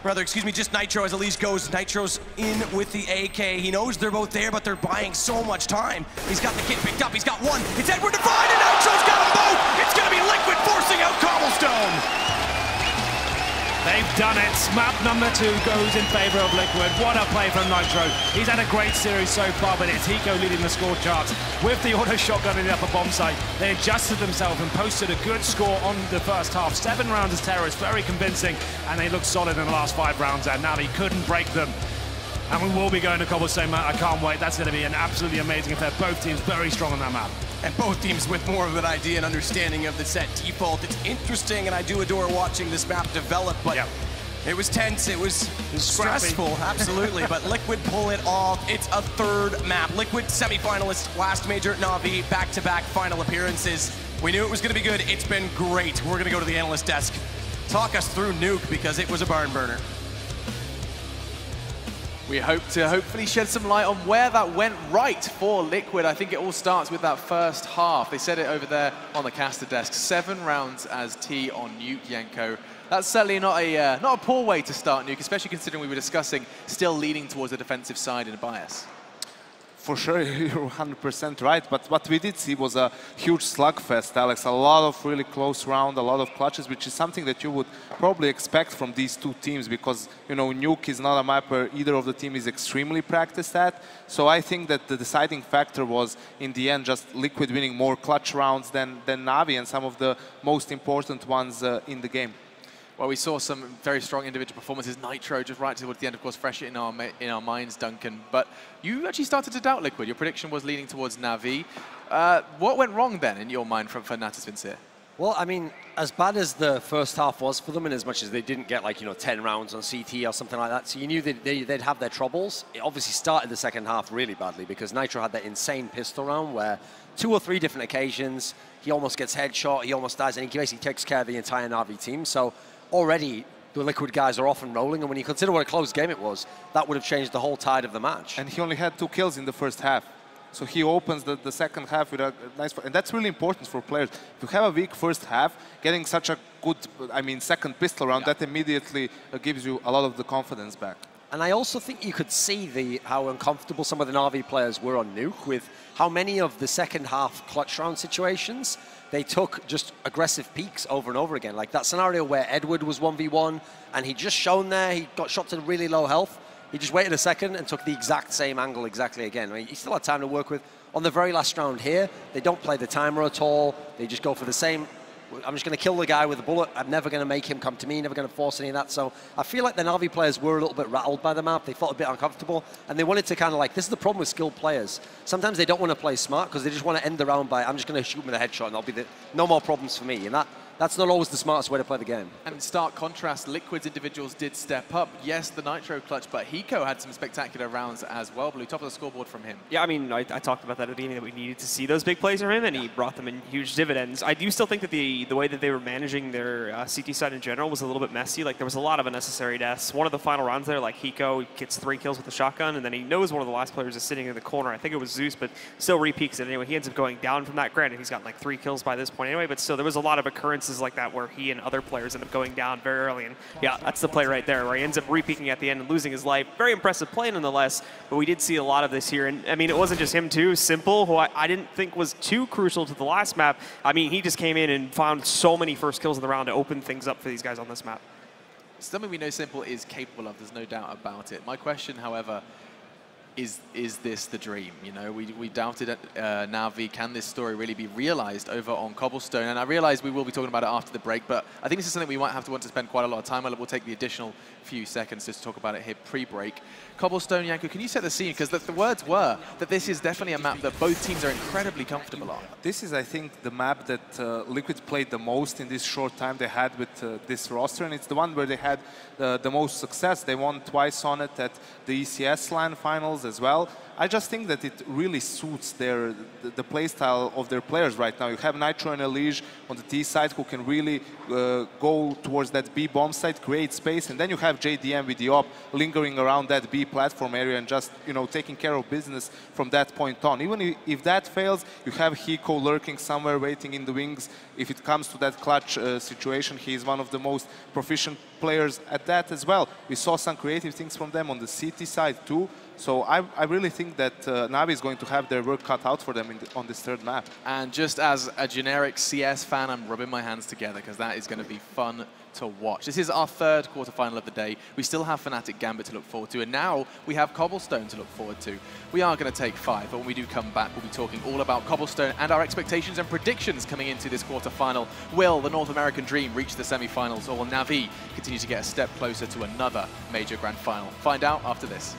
Rather, excuse me, just Nitro as Elige goes. Nitro's in with the AK. He knows they're both there, but they're buying so much time. He's got the kit picked up. He's got one. It's Edward to find, and Nitro's got them both. It's going to be Liquid forcing out Cobblestone. They've done it. Map number 2 goes in favor of Liquid. What a play from Nitro. He's had a great series so far, but it's Hiko leading the score charts. With the auto shotgun in the upper bomb site, they adjusted themselves and posted a good score on the first half. 7 rounds as terrorists, very convincing, and they looked solid in the last 5 rounds, and NaVi couldn't break them. And we will be going to Cobblestone, Matt. I can't wait. That's going to be an absolutely amazing affair. Both teams very strong on that map. And both teams with more of an idea and understanding of the set default. It's interesting, and I do adore watching this map develop, but it was tense, it was stressful, absolutely, but Liquid pull it off. It's a 3rd map. Liquid semi-finalists, last major, NaVi, back-to-back final appearances. We knew it was going to be good. It's been great. We're going to go to the analyst desk. Talk us through Nuke, because it was a barn burner. We hope to hopefully shed some light on where that went right for Liquid. I think it all starts with that first half. They said it over there on the caster desk. 7 rounds as T on Nuke, Yenko. That's certainly not a poor way to start Nuke, especially considering we were discussing still leaning towards the defensive side in a bias. For sure, you're 100% right, but what we did see was a huge slugfest, Alex. A lot of really close round, a lot of clutches, which is something that you would probably expect from these 2 teams because, you know, Nuke is not a map where either of the team is extremely practiced at. So I think that the deciding factor was, in the end, just Liquid winning more clutch rounds than NaVi and some of the most important ones in the game. Well, we saw some very strong individual performances. Nitro just right towards the end, of course, fresh in our minds, Duncan. But you actually started to doubt Liquid. Your prediction was leaning towards NaVi. What went wrong then in your mind from Natus Vincere? Well, I mean, as bad as the first half was for them, and as much as they didn't get, like, you know, 10 rounds on CT or something like that, so you knew that they'd have their troubles. It obviously started the second half really badly because Nitro had that insane pistol round where 2 or 3 different occasions, he almost gets headshot, he almost dies, and he basically takes care of the entire NaVi team. So already the Liquid guys are off and rolling, and when you consider what a close game it was, that would have changed the whole tide of the match. And he only had 2 kills in the first half. So he opens the second half with a nice... And that's really important for players. If you have a weak first half, getting such a good, I mean, second pistol round, that immediately gives you a lot of the confidence back. And I also think you could see how uncomfortable some of the NaVi players were on Nuke with how many of the second half clutch round situations they took just aggressive peaks over and over again. Like that scenario where Edward was 1v1 and he'd just shown there, he got shot to really low health. He just waited a second and took the exact same angle exactly again. I mean, he still had time to work with. On the very last round here, they don't play the timer at all. They just go for the same. I'm just going to kill the guy with a bullet. I'm never going to make him come to me, never going to force any of that. So I feel like the NaVi players were a little bit rattled by the map. They felt a bit uncomfortable, and they wanted to kind of like, this is the problem with skilled players. Sometimes they don't want to play smart because they just want to end the round by, I'm just going to shoot him with a headshot and I'll be no more problems for me. And that's not always the smartest way to play the game. And in stark contrast, Liquid's individuals did step up. Yes, the Nitro clutch, but Hiko had some spectacular rounds as well. Blue, top of the scoreboard from him. Yeah, I mean, I talked about that at the beginning, that we needed to see those big plays from him, and he brought them in huge dividends. I do still think that the way that they were managing their CT side in general was a little bit messy. Like, there was a lot of unnecessary deaths. One of the final rounds there, like Hiko gets 3 kills with a shotgun, and then he knows one of the last players is sitting in the corner. I think it was Zeus, but still re-peeks it. Anyway, he ends up going down from that. Granted, he's got like 3 kills by this point anyway, but still, there was a lot of occurrences like that where he and other players end up going down very early. And yeah, that's the play right there, where he ends up re-peeking at the end and losing his life. Very impressive play nonetheless, but we did see a lot of this here. And I mean, it wasn't just him too. Simple, who I didn't think was too crucial to the last map. I mean, he just came in and found so many first kills in the round to open things up for these guys on this map. Something we know Simple is capable of, there's no doubt about it. My question, however, is this the dream? You know, we doubted at NaVi. Can this story really be realized over on Cobblestone? And I realize we will be talking about it after the break, but I think this is something we might have to want to spend quite a lot of time on. We'll take the additional few seconds just to talk about it here pre-break. Cobblestone, Janko, can you set the scene? Because the words were that this is definitely a map that both teams are incredibly comfortable on. This is, I think, the map that Liquid played the most in this short time they had with this roster, and it's the one where they had the most success. They won twice on it at the ECS LAN finals as well. I just think that it really suits the play style of their players right now. You have Nitro and Elige on the T side who can really go towards that B bomb side, create space, and then you have JDM with the op lingering around that B platform area and just, you know, taking care of business from that point on. Even if that fails, you have Hiko lurking somewhere, waiting in the wings. If it comes to that clutch situation, he is one of the most proficient players at that as well. We saw some creative things from them on the CT side too. So I really think that NaVi is going to have their work cut out for them on this third map. And just as a generic CS fan, I'm rubbing my hands together because that is going to be fun to watch. This is our third quarterfinal of the day. We still have Fnatic Gambit to look forward to, and now we have Cobblestone to look forward to. We are going to take 5, but when we do come back, we'll be talking all about Cobblestone and our expectations and predictions coming into this quarterfinal. Will the North American Dream reach the semi-finals, or will NaVi continue to get a step closer to another major grand final? Find out after this.